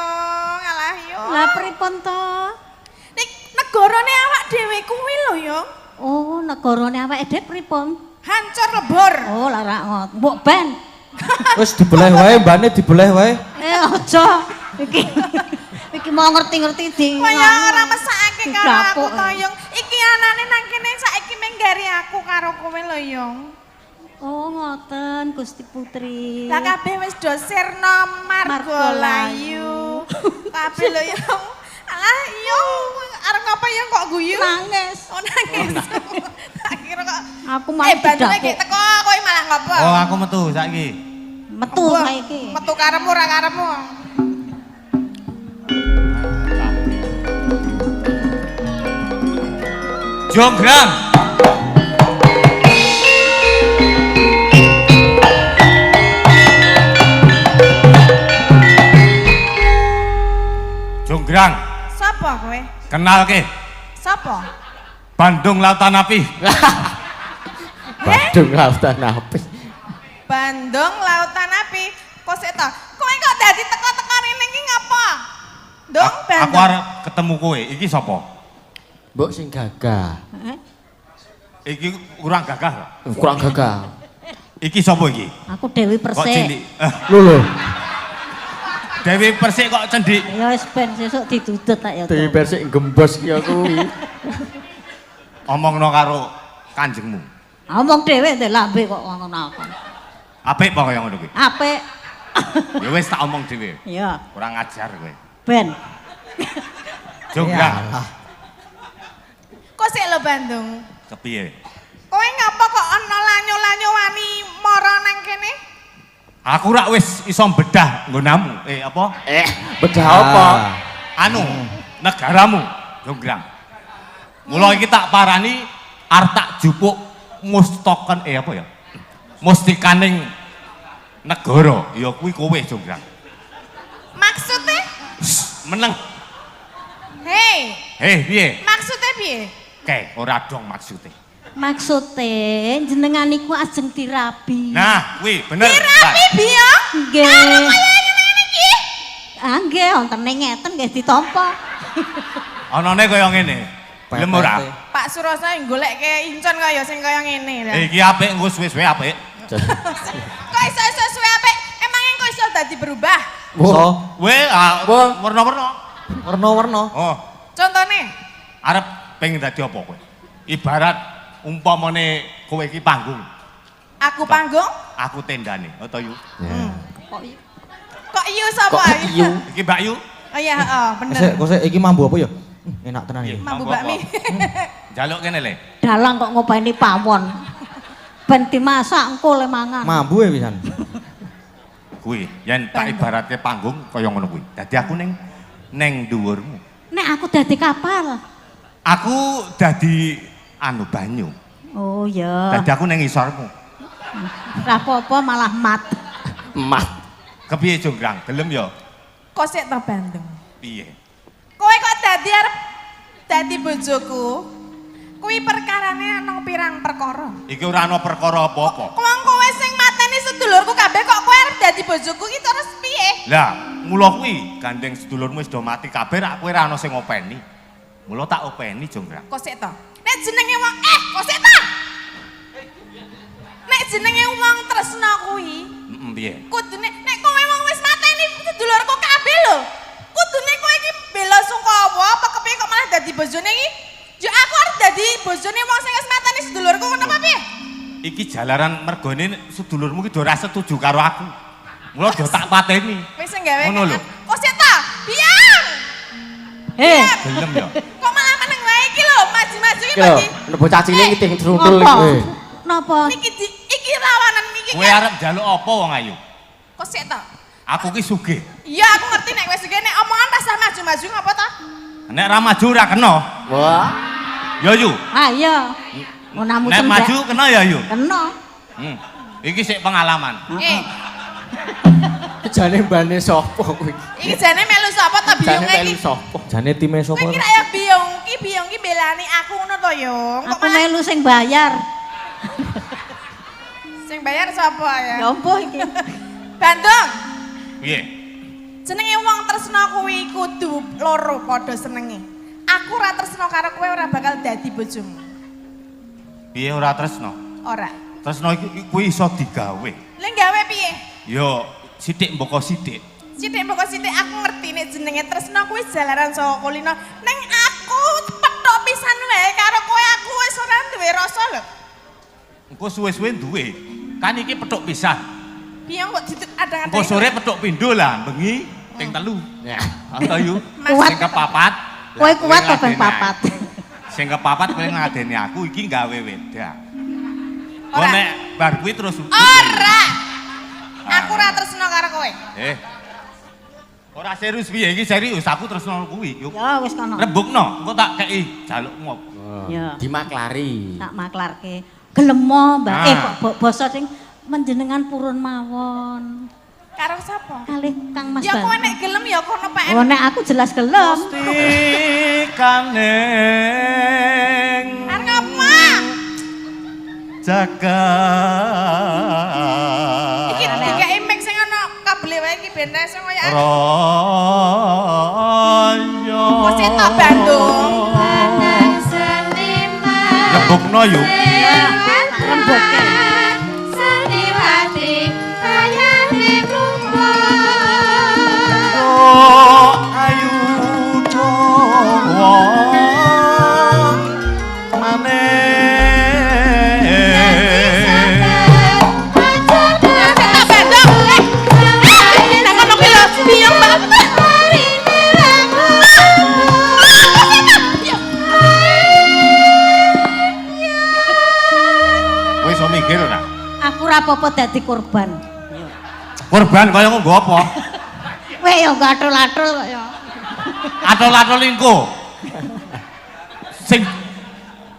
Alah yo. Lah pripun to? Nek negarane awak dhewe kuwi lho yo. Oh, negarane awake dhewe pripun? Hancur lebur. Oh, lah ra ngot. Mbok ben. Wis dibeleh wae, mbane dibeleh wae. Aja. Iki mau ngerti-ngerti di. Kaya ora mesake karo aku to yo. Iki anane nang kene saiki menggari aku karo kowe lho yo. Oh, ngoten Gusti Putri. Lah kabeh wis do sirna margolayu. Kabeh lho yo. Alah yo, arep ngapa yo kok guyu? Nangis. Oh nangis. Tak kira kok aku malah bandune ki teko kowe malah ngopo? Oh, aku metu saiki. Metu saiki. Metu karepmu ora karepmu. Jonggrang. Jonggrang. Sapa kowe? Kenal ke? Sapa? Bandung Lautan Api. Bandung Lautan Api. Bandung Lautan Api. Kok sik ta? Kowe kok dadi teko-teko rene iki ngapa? Dong Aku Bandung. arep ketemu kowe. Iki sapa? Mbok sing gagah. Iki kurang gagah. Kurang gagah. Iki sapa iki? Aku Dewi Kok Persik. cilik? Lho. Dewi Persik kok cendik. Ya wis ben sesuk didudut tak ya. Dewi Persik gembos ki kuwi. Omongno karo kanjengmu. Omong dhewe ndek lambe kok ngono aku. Apik apa kaya ngono kuwi? Apik. Ya wis tak omong dhewe. Iya. Kurang ajar kowe. Ben. Jonggrang. Kok sik lho Bandung? Kepiye? Kowe ngapa kok ana lanyo-lanyo wani mara nang kene? Aku rak wis iso bedah nggonamu. Apa? Bedah apa? Anu, negaramu, Jonggrang. Mula iki tak parani arep tak jupuk mustoken apa ya? Mustikaning negara. Ya kuwi kowe, Jonggrang. Maksudnya? Meneng. Hei, Piye? maksudnya piye? Kae ora dong maksude. Maksude jenengan iku ajeng dirabi. Nah, kuwi bener. Dirabi biyo? Nggih. Karo kaya ngene iki? Ah nggih, wonten ngeten nggih ditampa. Anane kaya ngene. Gelem ora? Pak Suroso goleke incon kaya sing kaya ngene lho. Iki apik engko suwe-suwe apik. Kok iso suwe apik? Emang engko iso dadi berubah? Iso. Kowe warna-warna. Warna-warna. Oh, Contone? arep pengen dadi apa kowe? Ibarat umpamane kowe iki panggung, Aku panggung? aku tendane, atau yu? Kok iyo sapa? Kok iyo? Iki Mbak Yu. Oh iya, heeh, bener. Kok sik iki mambu apa ya? Enak tenan iki. Mambu bakmi. Jaluk kene le. Dalang kok ngopeni pawon. Ben dimasak engko le mangan. Mambu ya pisan. Kuwi yen tak ibaratke panggung kaya ngono kuwi. Dadi aku ning dhuwurmu. Nek aku dadi kapal. Aku dadi anu banyu. Oh iya. Dadi aku ning isormu. Ora apa-apa malah mat. Mat. Kepiye Jonggrang? Gelem ya? Kok sik ta Bandung? Piye? Kowe kok dadi arep dadi bojoku? Kuwi perkarane ana pirang perkara? Iki ora ana perkara apa-apa. Wong kowe sing mateni sedulurku kabeh kok kowe arep dadi bojoku iki terus piye? Lah, mula kuwi gandeng sedulurmu wis do mati kabeh rak kowe ora ana sing ngopeni. Mula tak openi Jonggrang. Kok sik ta? Nek jenenge wong kok sik ta? Nek jenenge wong tresna kuwi, Piye? kudune nek kowe wong wis mateni sedulurku kabeh lho. Kudune kowe iki bela sungkawa apa kepiye kok malah dadi bojone iki? Ya aku arep dadi bojone wong sing wis mateni sedulurku kenapa piye? Iki jalaran mergone sedulurmu ki do ora setuju karo aku. Mula do tak pateni. Wis nggawe. Ngono lho. Kok sik ta? Biang. Gelem ya. Kok malah meneng wae iki lho, maju-maju iki Iki lho, berarti. bocah cilik iki ting truntul Napa? iki. Napa? Iki rawanan iki. Kowe arep njaluk apa wong ayu? Kok sik ta? Aku ki sugih. Iya, aku ngerti nek wis sugih nek omongan rasa maju-maju ngapa ta? Nek ra maju ora kena. Wah. Ya yu. Ah iya. Ngonamu Nek maju kena ya yu. Kena. Iki sik pengalaman. Jane mbane sapa kuwi? Iki jane melu sapa ta Jane biyunge melu iki? sapa? Jane time sapa? Kowe kira ya biyung ki belani aku ngono to yo. Kok Aku melu sing bayar. sing bayar sapa ya? Ya ampun iki. Bandung. Piye? Jenenge wong tresna kuwi kudu loro padha senenge. Aku ora tresna karo kowe ora bakal dadi bojomu. Piye ora tresno? Ora. Tresno iki kuwi iso digawe. Lha gawe piye? Yo sithik mboko sithik. Sithik mboko sithik aku ngerti nek jenenge tresna kuwi jalaran saka kulino. Ning aku petok pisan wae karo kowe aku wis ora duwe rasa lho. Engko suwe-suwe duwe. Kan iki petuk pisan. Piye kok adang-adang. Engko sore petuk pindho lah, bengi ping 3. Ya, atau yu. Kuat. Sing kepapat. Kowe kuat to ping 4. Sing kepapat kowe ngadeni aku iki gawe wedak. Kok Ora. nek bar kuwi terus Ora. Aku ora tresna karo kowe. Ora serius piye iki serius aku tresno kuwi. Yuk. Ya wis kono. Rebukno, engko tak kei jalukmu. Ya. Dimaklari. Tak maklarke. Gelemo, Mbak. Ah. Basa sing menjenengan purun mawon. Karo sapa? Kalih Kang Mas Ya kowe Bang. nek gelem ya kono Pak. Oh nek aku jelas gelem. Kaneng Arep jagat Iki dikeki mic sing ana kabel wae iki ben sing koyo raya Kok sitok Bandung Rembukno yuk Rembuknya Seniwati Kayane Oh ayu wong Aku rapopo dadi korban. Korban kaya nggo apa? Kowe ya gatul-atul kok ya. Atul-atul lingko. Sing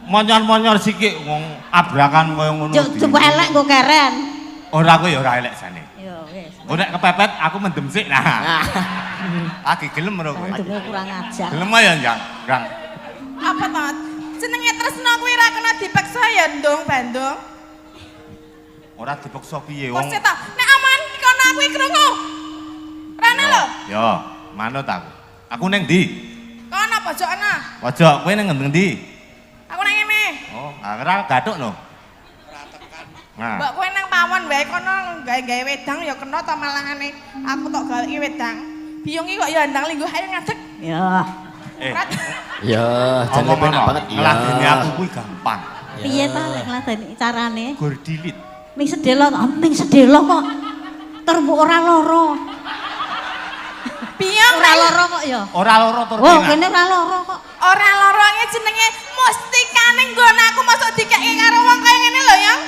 monyor-monyor sikik wong abrakan kaya ngono. Coba elek nggo keren. Ora aku ya ora elek jane. Ya wis. Engko nek kepepet aku mendem sik nah. Aki gelem ora kowe. Mendeme kurang ajar. Gelem ya, Jang. Gang. Apa to? Jenenge tresno kuwi ra kena dipaksa ya, Ndung Bandung. Ora dipaksa piye Kok wong. sik ta? Nek aman dikono aku krungu. Rene lho. Yo, manut aku. Aku ning ndi? Kono pojok ana. Pojok kowe ning ndi? Aku nang ngene. Oh, ora gathuk no. Nah. Mbok kowe nang pawon wae kono gawe-gawe wedang ya kena to malahane. Aku tok gaweki wedang. Biyungi kok ya ndang lingguh ayo ngadeg. Ya. Ya, jangan penak banget ya. Ngeladeni aku kuwi gampang. Piye ta lek ngladeni carane? Gur dilit. Ning sedelo kok. Tur mbok ora loro. Piye ora loro kok ya? Ora loro tur Oh, kene ora loro kok. Ora loro iki jenenge mustikane nggon aku masuk dikeki karo wong kaya ngene lho, Yang.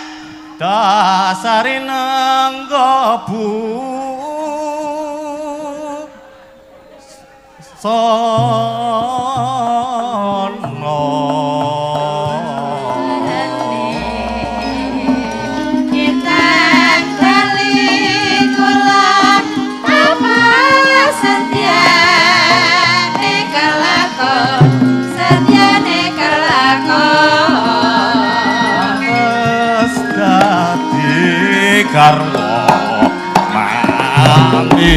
Dasari nenggobu sono Kita balik kulon apa setiane kelakon setiane kelakon wis dadi garwa mami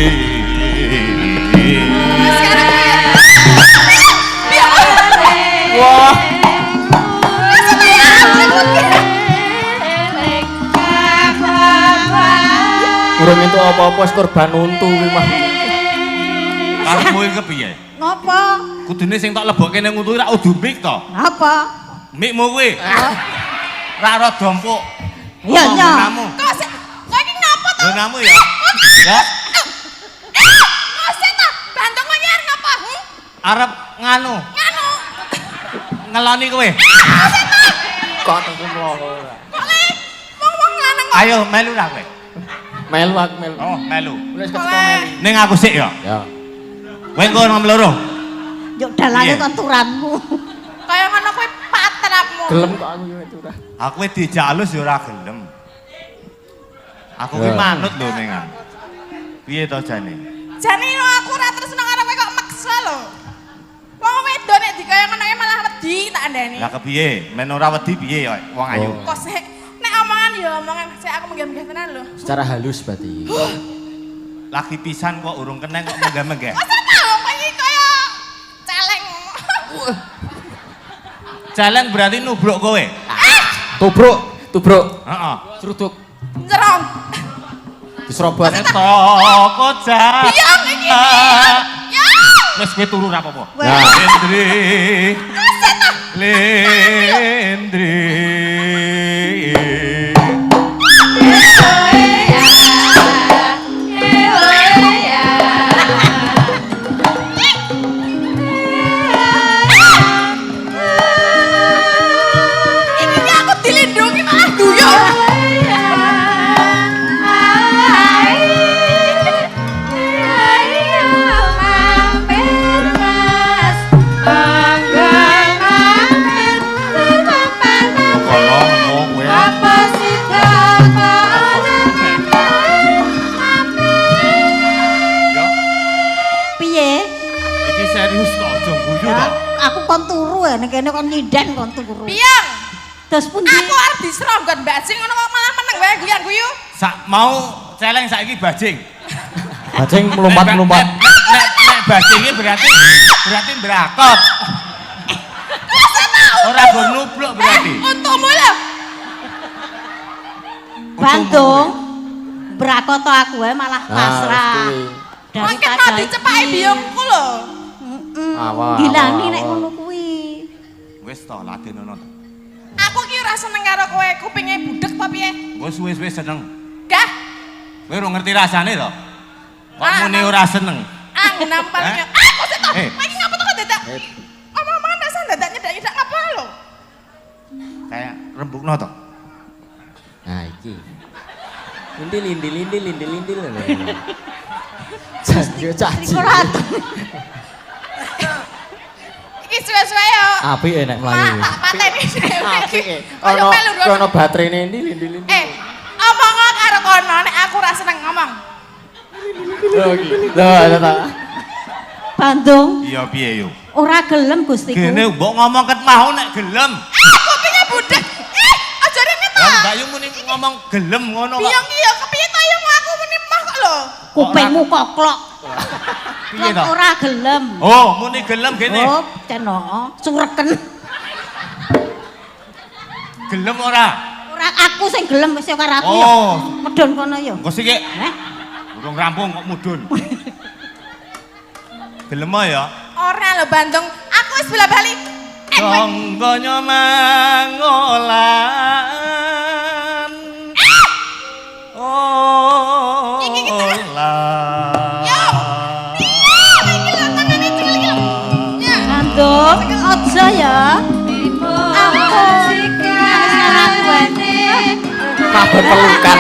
wah Urung itu apa-apa wis korban untu kuwi mah. karepmu iki kepiye? Ngopo? Kudune sing tak lebokke ning untu ora udu mik to. Apa? Mikmu kuwi. Ra ora dompuk. Iya, iya. Kok sik kok iki ngapa to? Gonamu ya. Ya. Kok sik to? Bandung kok nyer ngapa? Arep nganu. Nganu. Ngeloni kowe. Kok tuku mlono. Kok le wong-wong lanang kok. Ayo melu ra kowe. Melu aku melu. Oh, melu. Wis ketemu melu. Ning aku sik ya. Ya. Kowe engko nomor loro. Yuk dalane Iya. konturanmu. Kaya ngono kuwi patrapmu. Gelem kok aku yo itu ora. Aku dijak alus ya ora gelem. Aku ki Ya. manut lho ning. Piye to jane? Jane lho aku ora tresno karo kowe kok maksa lho. Wong wedok nek dikaya ngono malah wedi tak andani. Lah kepiye? Men ora wedi piye ya wong ayu? Kok sik nek omongan ya omongan sik aku menggah-menggah tenan lho. Secara halus berarti. Lagi pisan kok urung keneng kok menggah-menggah. Kok sik tau kok iki kaya celeng. Jalan berarti nubruk kowe. Tubruk. Heeh. Seruduk. Nyerong. Diserobot. Toko ja. Biang iki. Ya. Wes kowe turu ra apa-apa. Nah. Lendri. Lendri. Iki aku dilindungi malah guyu. Kono kowe. Ya, Piye? iki serius to, aja guyu to. Aku kon turu ya, nek kene kon nyinden kon turu. Biang. Terus pundi? Aku arep diseronggot Mbak Jing ngono kok malah meneng wae guyu-guyu. Mau celeng saiki bajing. Bajing melompat-melompat. Nek bajingnya berarti berakot. Ora go nubluk berarti. Untukmu lho. Bandung. Berakot to aku malah pasrah. Mungkin mau dicepaki biyungku lho. Gilani nek ngono kuwi. Wis to ladenono to. Aku ki ora seneng karo kowe, kupinge budek apa piye? Wis seneng. Gah. Kowe ora ngerti rasane to? Kok muni ora seneng? Nampal iki. Aku sik to. Iki ngapa to kok dadak? Omong-omongan dasar dadak nyedak-nyedak ngapa lho? Kayak rembukno to. Nah iki. Lindil lho. Caci. Iki suwe-suwe yo. Apik nek mlayu. Tak pateni dhewe. Apik. Ono baterene lindil. Omong karo kono nek aku ora seneng ngomong. Lho, ta. Bandung. Iya piye yo? Ora gelem Gustiku. Kene mbok ngomong ket mau nek gelem. Kupinge budek. Aja rene to. Lah Mbak Yu muni ngomong gelem ngono kok. Biyong iki yo kepiye to yo aku muni mah kok lho. Kupingmu koklok. Piye to? Ora gelem. Oh, muni gelem kene. Oh, ceno, sureken. Gelem ora? Ora aku sing gelem wis karo aku ya. Oh. Medhon kono ya. Engko sik. Urung rampung kok mudun. Gelem ya? Ora lho Bandung, aku wis bola-bali. Sangkanya mangolan. Oh. Iki kita. Bandung, aja ya. Kabar pelukan.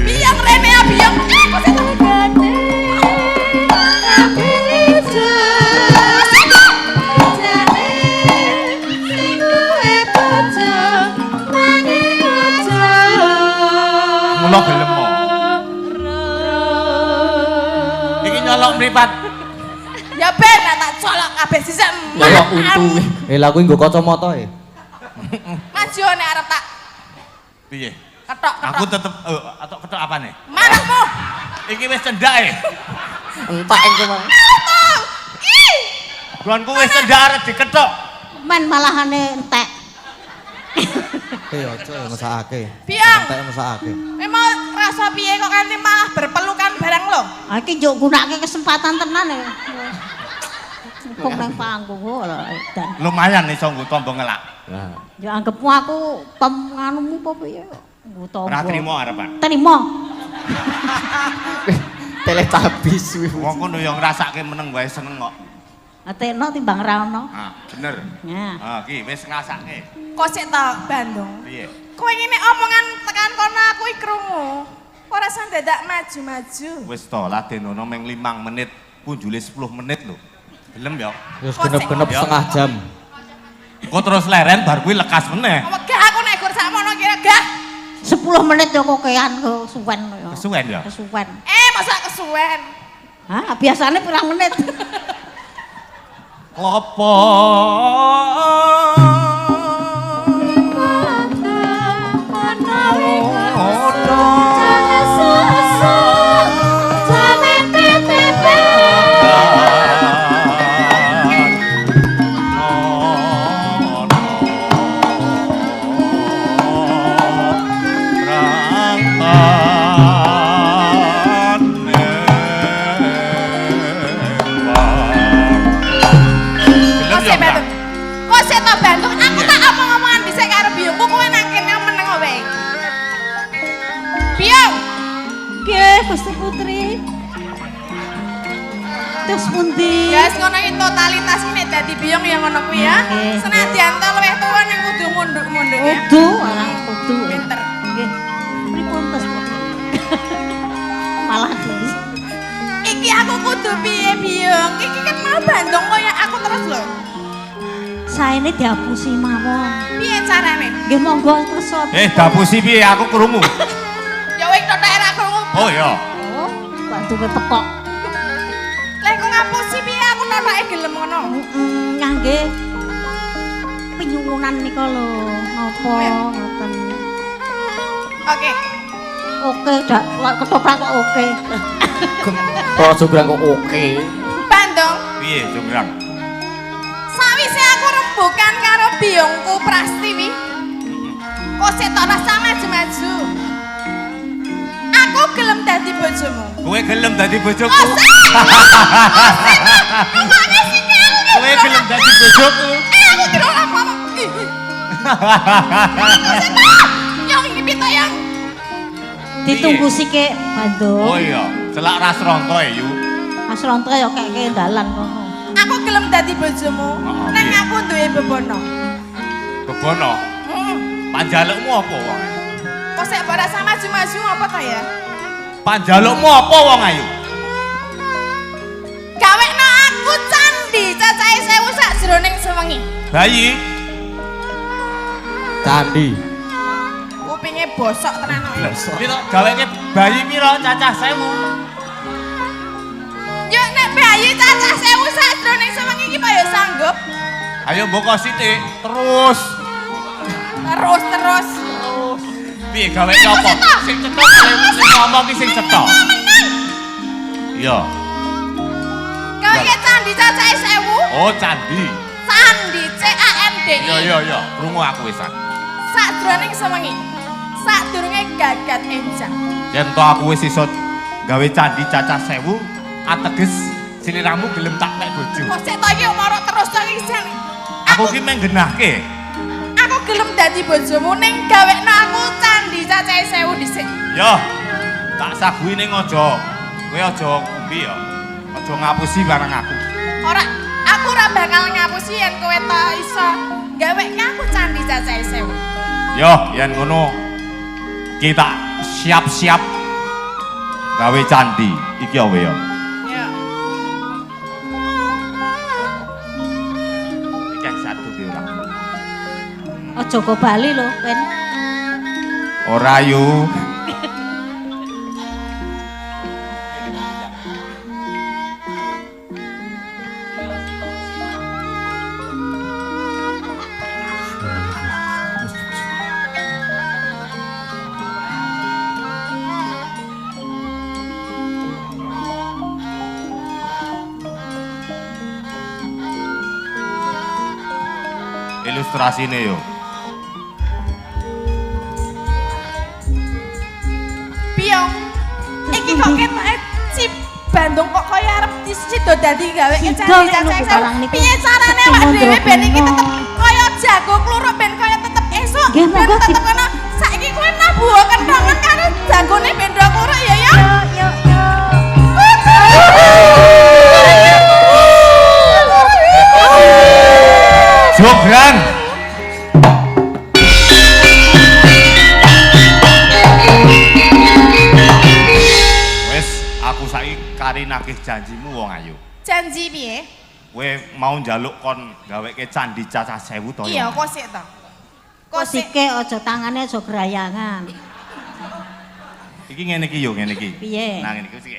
Biyang rene ya biyang. Mula gelem mo. Iki nyolok mripat. Ya ben tak colok kabeh sisik. Lah untu. Lah kuwi nggo kacamata e. Maju nek arep tak Piye? ketok. Aku tetep atok ketok apane? Marahmu. Iki wis cendak e. Entek engko mah. Gonku wis cendak arep diketok. Men malahane entek. Aja mesakake. Biang. Entek mesakake. Memang rasa piye kok kanthi malah berpelukan barang lo? Ha iki njuk gunakake kesempatan tenan e. Kok nang panggung lho dan. Lumayan iso nggo tombo ngelak. Lah. Ya anggapmu aku penganumu apa piye? Nggo tombo. Ora trimo arepan. Terima. Teletabis kuwi. Wong kono yo ngrasake meneng wae seneng kok. Atekno timbang ra ono. Ah, bener. Nah. Iki wis ngrasake. Kok sik to Bandung? Piye? Kowe ngene omongan tekan kono aku iki krungu. Ora san dadak maju-maju. Wis to ladenono meng 5 menit, punjule 10 menit lho. Gelem ya? Wis genep-genep setengah jam. Kok terus leren bar kuwi lekas meneh. Wegah aku nek gur sakmono kira gah. 10 menit yo kokean kesuwen yo. Kesuwen ya? Kesuwen. Masa kesuwen? Hah, biasanya pirang menit? Apa? Bandung, aku tak omong-omongan bisa karo biyungku kowe nang kene meneng wae. Biyung. Nggih, Gusti Putri. Terus pundi? Guys, ngono iki totalitas ini dadi biyung ya ngono kuwi ya. Senadyan to luwih tuwa ning kudu munduk-munduk ya. Kudu, ora kudu. Pinter. Nggih. Pripun tes? Malah terus. Iki aku kudu piye biyung? Iki kan mau Bandung koyo aku terus lho. saene diapusi mawon. Piye carane? Nggih monggo kersa. Dapusi piye aku krungu. Ya wis tothek ra krungu. Oh iya. Oh, bantuke tekok. Lek kok ngapusi piye aku totheke gelem ngono. Ngangge pinyuwunan nika lho, napa ngoten. Oke. Oke, dak ketoprak kok oke. Kok Jonggrang kok oke. Bandung. Piye Jonggrang? Sawise aku rembukan karo biyongku Prastiwi. Kok sik tok rasa maju-maju. Aku gelem dadi bojomu. Kowe gelem dadi bojoku? Kowe gelem dadi bojoku? Aku kira apa-apa. Yang iki pito yang Ditunggu sike Bandung. Oh iya, celak ras ronto ya yu. Mas Ronto ya keke dalan kono. aku gelem dadi bojomu. Nang aku duwe bebono. Bebono? Panjalukmu apa wong? Kok sik ora sama maju-maju apa ta ya? Panjalukmu apa wong ayu? Gawekno aku candi cacahe 1000 sak jroning sewengi. Bayi. Candi. Kupinge bosok tenan kok. Piro gaweke bayi piro cacah 1000? Yo nek bayi cacah 1000 sak jroning sewengi iki payo sanggup. Ayo mboko sithik terus. Terus. Piye gaweke apa? Sing cetok sing ngomong ki sing cetok. Iya. Gaweke candi cacahe 1000. Oh, candi. Candi CANDI. Iya. Krungu aku wis. Sak jroning sewengi. Sadurunge gagat enjang. Yen to aku wis iso gawe candi cacah 1000, ateges siliramu gelem tak nek bojo. Kok sik to iki omoro terus to iki. Aku ki menggenahke. Aku gelem dadi bojomu ning gawekno aku candi cacahe 1000 dhisik. Yo. Tak saguhi ning aja. Kowe aja kumbi ya. Aja ngapusi barang aku. Aku ora bakal ngapusi yen kowe to iso gawekno aku candi cacahe 1000. Yo, yen ngono kita siap-siap gawe candi iki ya ya. Ya. Iki satu ki ora. Aja go bali lho, Ben. Ora yu. Ilustrasine yo. Piong. Iki kok ketoke si Bandung kok kaya arep disido dadi gaweke candi cacahe 1000. Piye carane awak dhewe ben iki tetep kaya jago kluruk ben kaya tetep esuk. Ben tetep kono saiki kowe nabuh kentongan karo jagone ben do kluruk ya ya. Yo. Jonggrang. Wes, aku saiki kari nagih janjimu wong ayu. Janji piye? Kowe mau njaluk kon gaweke candi cacah 1000 to Iya, ya? kok sik to. Kok sike aja tangane aja grayangan. Iki ngene iki yo, ngene iki. Piye? Nah, ngene iki sik.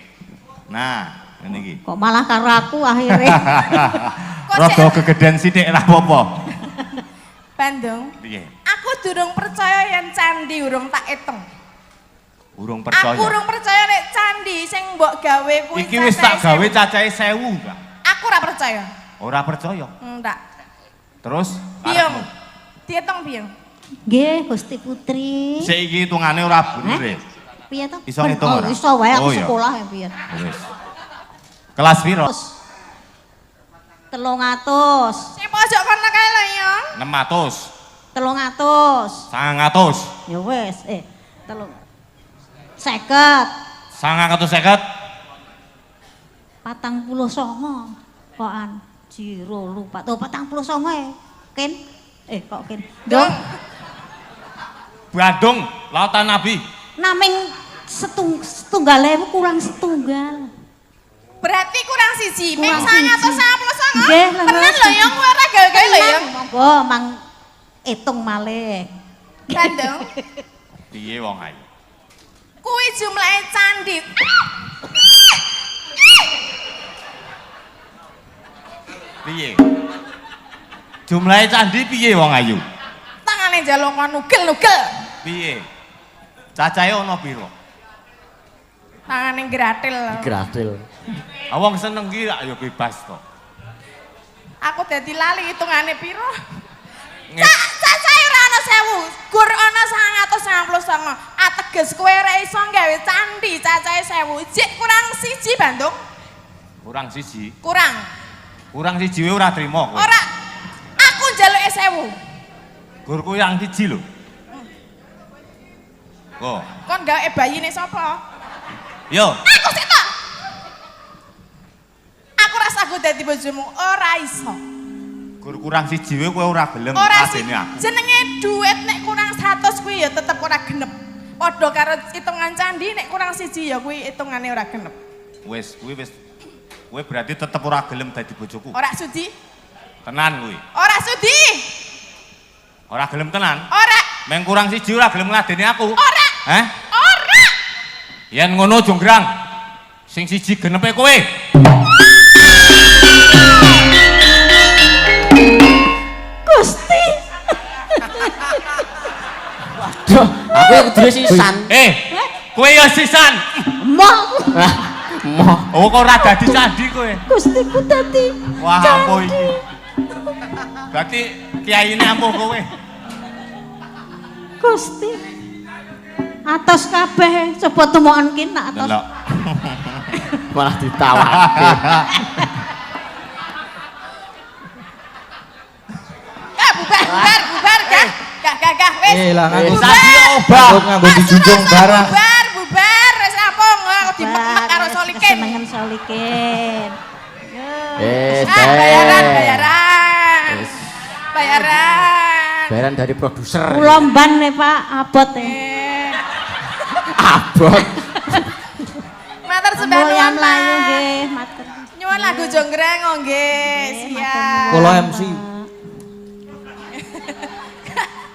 Nah, ngene iki. Kok malah karo aku akhirnya. Rada kegedean sithik ora apa-apa. Bandung. Piye? Aku durung percaya yen candi urung tak itung. Urung percaya. Aku urung percaya nek candi sing mbok gawe kuwi. Iki wis tak gawe cacahe 1000, Mbak. Aku ora percaya. Ora percaya. Ndak. Terus Biung. karepmu? Diitung Biung. Nggih, Gusti Putri. Sik iki hitungane ora bener. Piye to? Iso ngitung ora? Iso wae aku Oh, iya. sekolah ya piye. Wis. Kelas piro? 300. Sing pojok kono kae lho ya. 600. 300. 900. Ya wis, 50. 950. 49. Kokan jiro lupa. Tuh 49 e. Ken. Kok Ken. Dong. Bandung, Lautan Nabi. Naming setunggal ewu kurang setunggal. Berarti kurang siji. Ming Kurang 950. Nggih, Tenan lho ya kowe ora gawe-gawe lho ya. Wah, mang hitung malih. Bandung. Piye wong ayu? Kuwi jumlahe candi. Piye? Jumlahe candi piye wong ayu? Tangane jalongan nugel-nugel. Piye? Cacahe ana pira? Tangane gratil. Gratil. Wong seneng ki ya bebas to. Aku dadi lali hitungane piro. Cacahe ora ana 1000, gur ana 999. Ateges kowe ora iso gawe candi cacahe 1000. Jek kurang siji Bandung. Kurang siji. Kurang. Kurang siji ora trimo kowe. Ora. Aku njaluke 1000. Gur kurang siji lho. Kok. Kon gawe bayine sapa? Yo. Aku sik tok. Aku rasa aku dadi bojomu ora iso. Gur kurang siji kowe ora gelem Ora adene aku. jenenge duit nek kurang 100 kuwi ya tetep ora genep. Padha karo hitungan candi nek kurang siji ya kuwi hitungane ora genep. Wis, kuwi wis. Kowe berarti tetep ora gelem dadi bojoku. Ora sudi? Tenan kuwi. Ora sudi. Ora gelem tenan? Ora. Meng kurang siji ora gelem ngladeni aku. Ora. Heh? Ora. Yen ngono Jonggrang. Sing siji genepe kowe. Gusti. Waduh, aku yang kudu sisan. Kowe ya sisan. Moh. Moh. Oh, kok ora dadi candi kowe. Gustiku dadi. Wah, ampuh iki. Berarti kiyaine ampuh kowe. Gusti. Atos kabeh coba temokan ki nak atos. Delok. Malah ditawake. Bubar, gah, wis. Lah nganggo obah. Nganggo dijunjung barang. Bubar, wis rampung aku dimek karo Solikin. Senengen Solikin. Bayaran. Bayaran dari produser. Kula mban nih Pak, abot Abot. Matur sembahyang mlayu nggih, matur. Nyuwun lagu Jonggrang nggih, siap. Kula MC.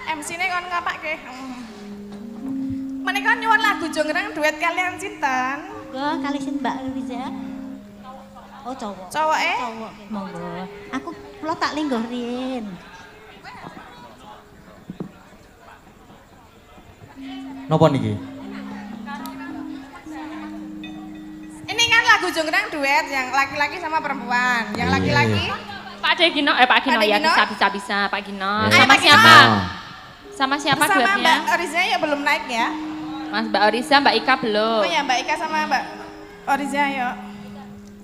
MC-ne kon ngapake? Menika nyuwun lagu Jonggrang duet kalian sinten? Monggo kali sin Mbak Riza. Oh cowok. Cowoke? Cowok. Monggo. Aku kula tak lingguh riyin. Napa niki? Ini kan lagu Jonggrang duet yang laki-laki sama perempuan. Yang laki-laki Pak Gino, Pak Gino ya Gino? bisa Pak Gino. Ayo, Sama Pak Gino. siapa? Sama siapa sama duetnya? Mbak Oriza ya belum naik ya? Mas Mbak Oriza, Mbak Ika belum. Oh ya Mbak Ika sama Mbak Oriza ya.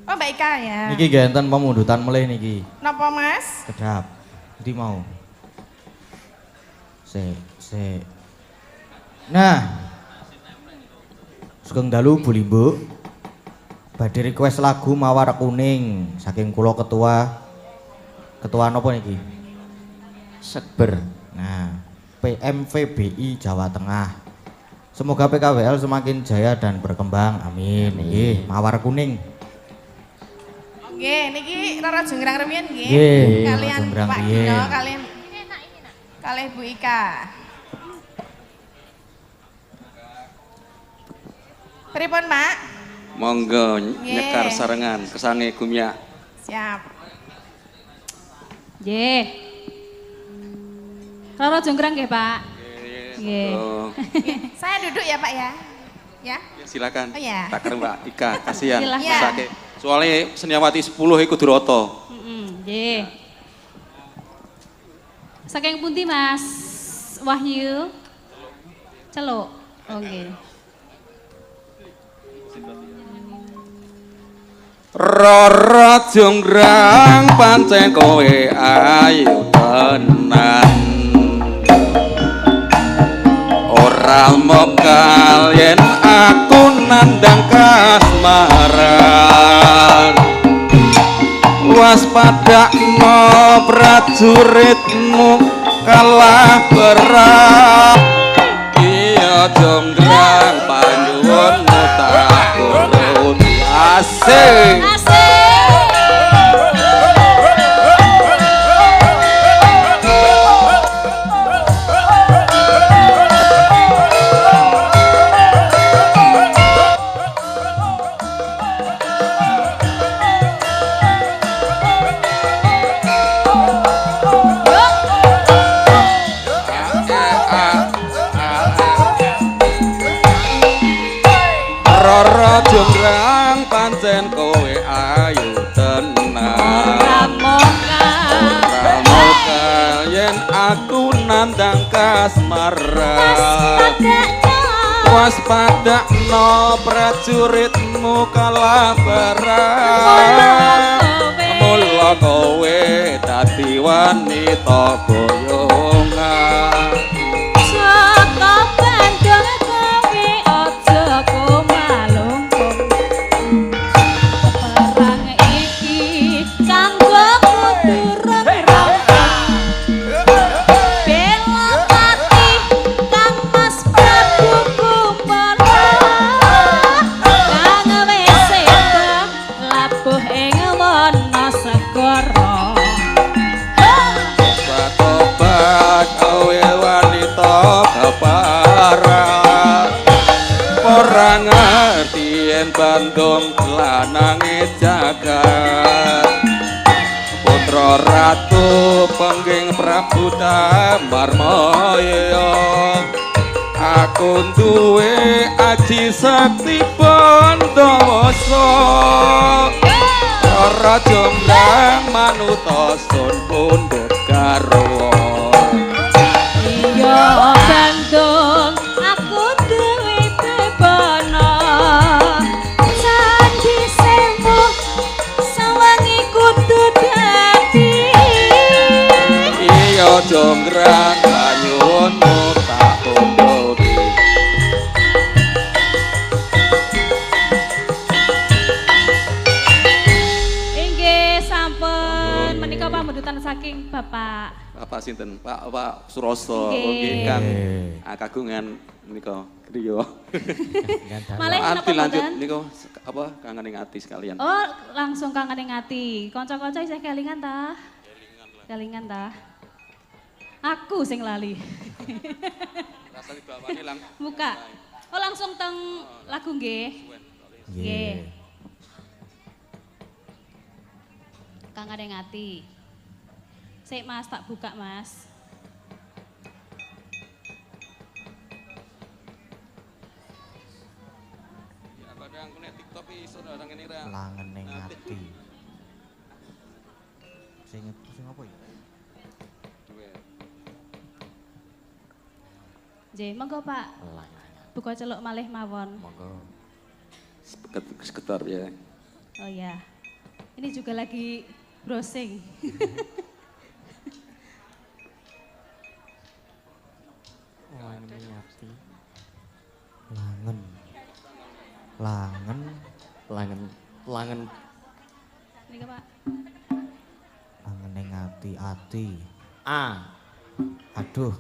Oh Mbak Ika ya. Niki genten pemundutan melih niki. Napa Mas? Kedap. Ndi mau. Se. Nah. Sugeng dalu Bu Limbu. Badhe request lagu Mawar Kuning saking kula ketua napa niki? Sekber. Nah, PMVBI Jawa Tengah. Semoga PKWL semakin jaya dan berkembang. Amin. Nggih, Mawar Kuning. Nggih, niki Roro Jonggrang Remian nggih. Nggih, Kalian Jonggrang Pak riyen. Gino, kalian kalih Bu Ika. Pripun, Mak? Monggo Nggih. nyekar sarengan kesange Gumya. Siap. Nggih. Roro Jonggrang nggih, Pak. Nggih. Saya duduk ya, Pak ya. Ya. Silakan. Oh ya. Takar Mbak Ika, kasihan. Silakan. Mesake. Soalnya Seniawati 10 iku Duroto. Nggih. Saking pundi Mas Wahyu? Celuk. Oh nggih. Roro Jonggrang pancen kowe ayu tenan. Ora mokal yen aku nandang kasmaran. Waspadakno prajuritmu kalah berat. Iya Jonggrang panyuwun tak urut asik. aku nandang kasmaran waspadakno prajuritmu kalabaran mula kowe dadi wanita boyongan saka bandung kowe aja kumalungkung perang iki kanggo kudu orang ngertien Bandung lanange jagat putra ratu pengging Prabu Damarmaya aku duwe aji sakti Pandawasa ora jombrang manuta sun pundhut garwa iya Bandung aku duwe bebana sandi semu sawangi kudu dadi iya jonggrang kanyunmu tak pondhoki inggih sampun menika pambututan saking Bapak Bapak sinten? Pak Suroso nggih kang kagungan menika griya. Malih napa lanjut mboten? niku apa kangening ati sekalian. Oh, langsung kangening ati. Kanca-kanca isih kelingan ta? Kelingan ta? Aku sing lali. Rasane bawane lang. Buka. Oh, langsung teng lagu nggih. Nggih. Kangening ati. Sik Mas, tak buka Mas. Ya kadang aku nek TikTok iso orang ngene ra. Langening ati. Sing apa ya? Nggih, monggo Pak. Buka celuk malih mawon. Monggo. Sekedar ya. Oh ya. Ini juga lagi browsing. Langen Ini Pak. langening ati. Aduh,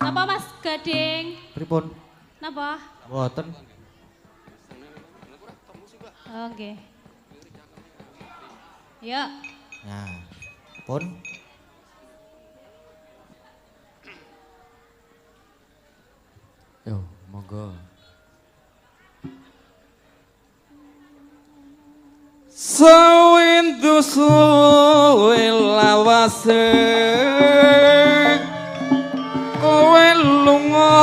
Napa Mas Gading? pripun? Napa? Mboten. Oh, nggih. Ya. Nah, pun yo monggo Sawindu suwe lawase kowe lunga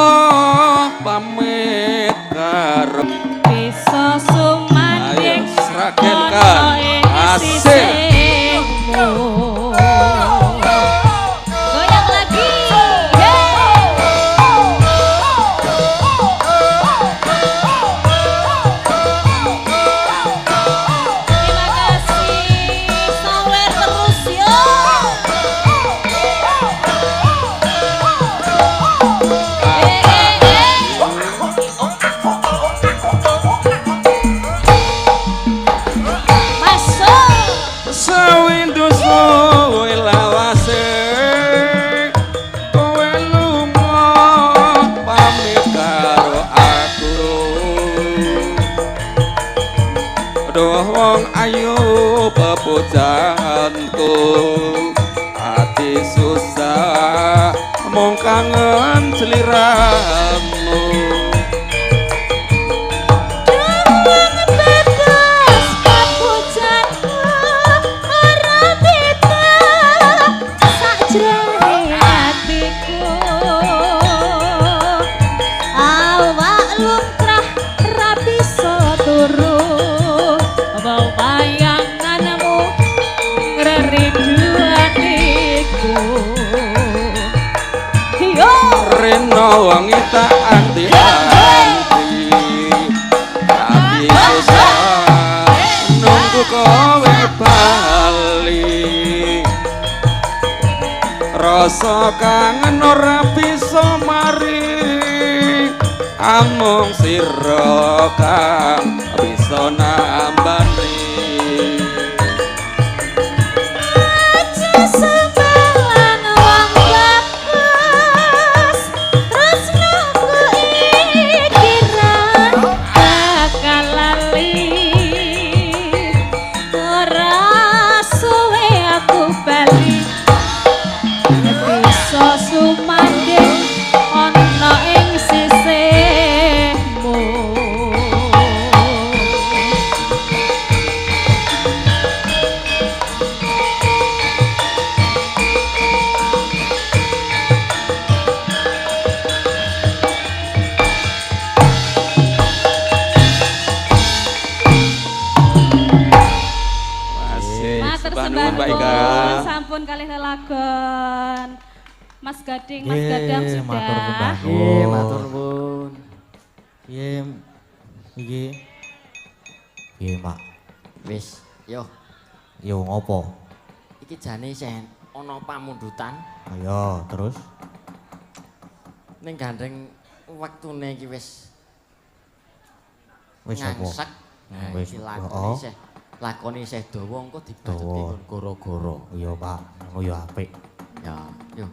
pamit karo bisa sumanding sragen kan asik goyang lagi terima kasih sawer terus yo Sawindu suwe lawase kowe lunga pamit karo aku aduh wong ayu pepujanganku ati susah mung kangen sliramu bayanganmu ngerindu hatiku rena wangi tak anti-anti tapi bisa nunggu kowe bali rasa kangen ora bisa mari amung sira kang bisa nambani sampun kalih lelagon. Mas Gading, Mas Gadang sudah. Matur sembah. Matur nuwun. Iki. Piye, Pak? Wis, yo. Yo ngopo? Iki jane sen ana pamundutan. Ayo, terus ning gandeng wektune iki wis apa? Ngangsek. Wis lakone isih lakone isih dawa engko dibadheti goro-goro. Iya, Pak. Ngono ya apik. Ya, yo.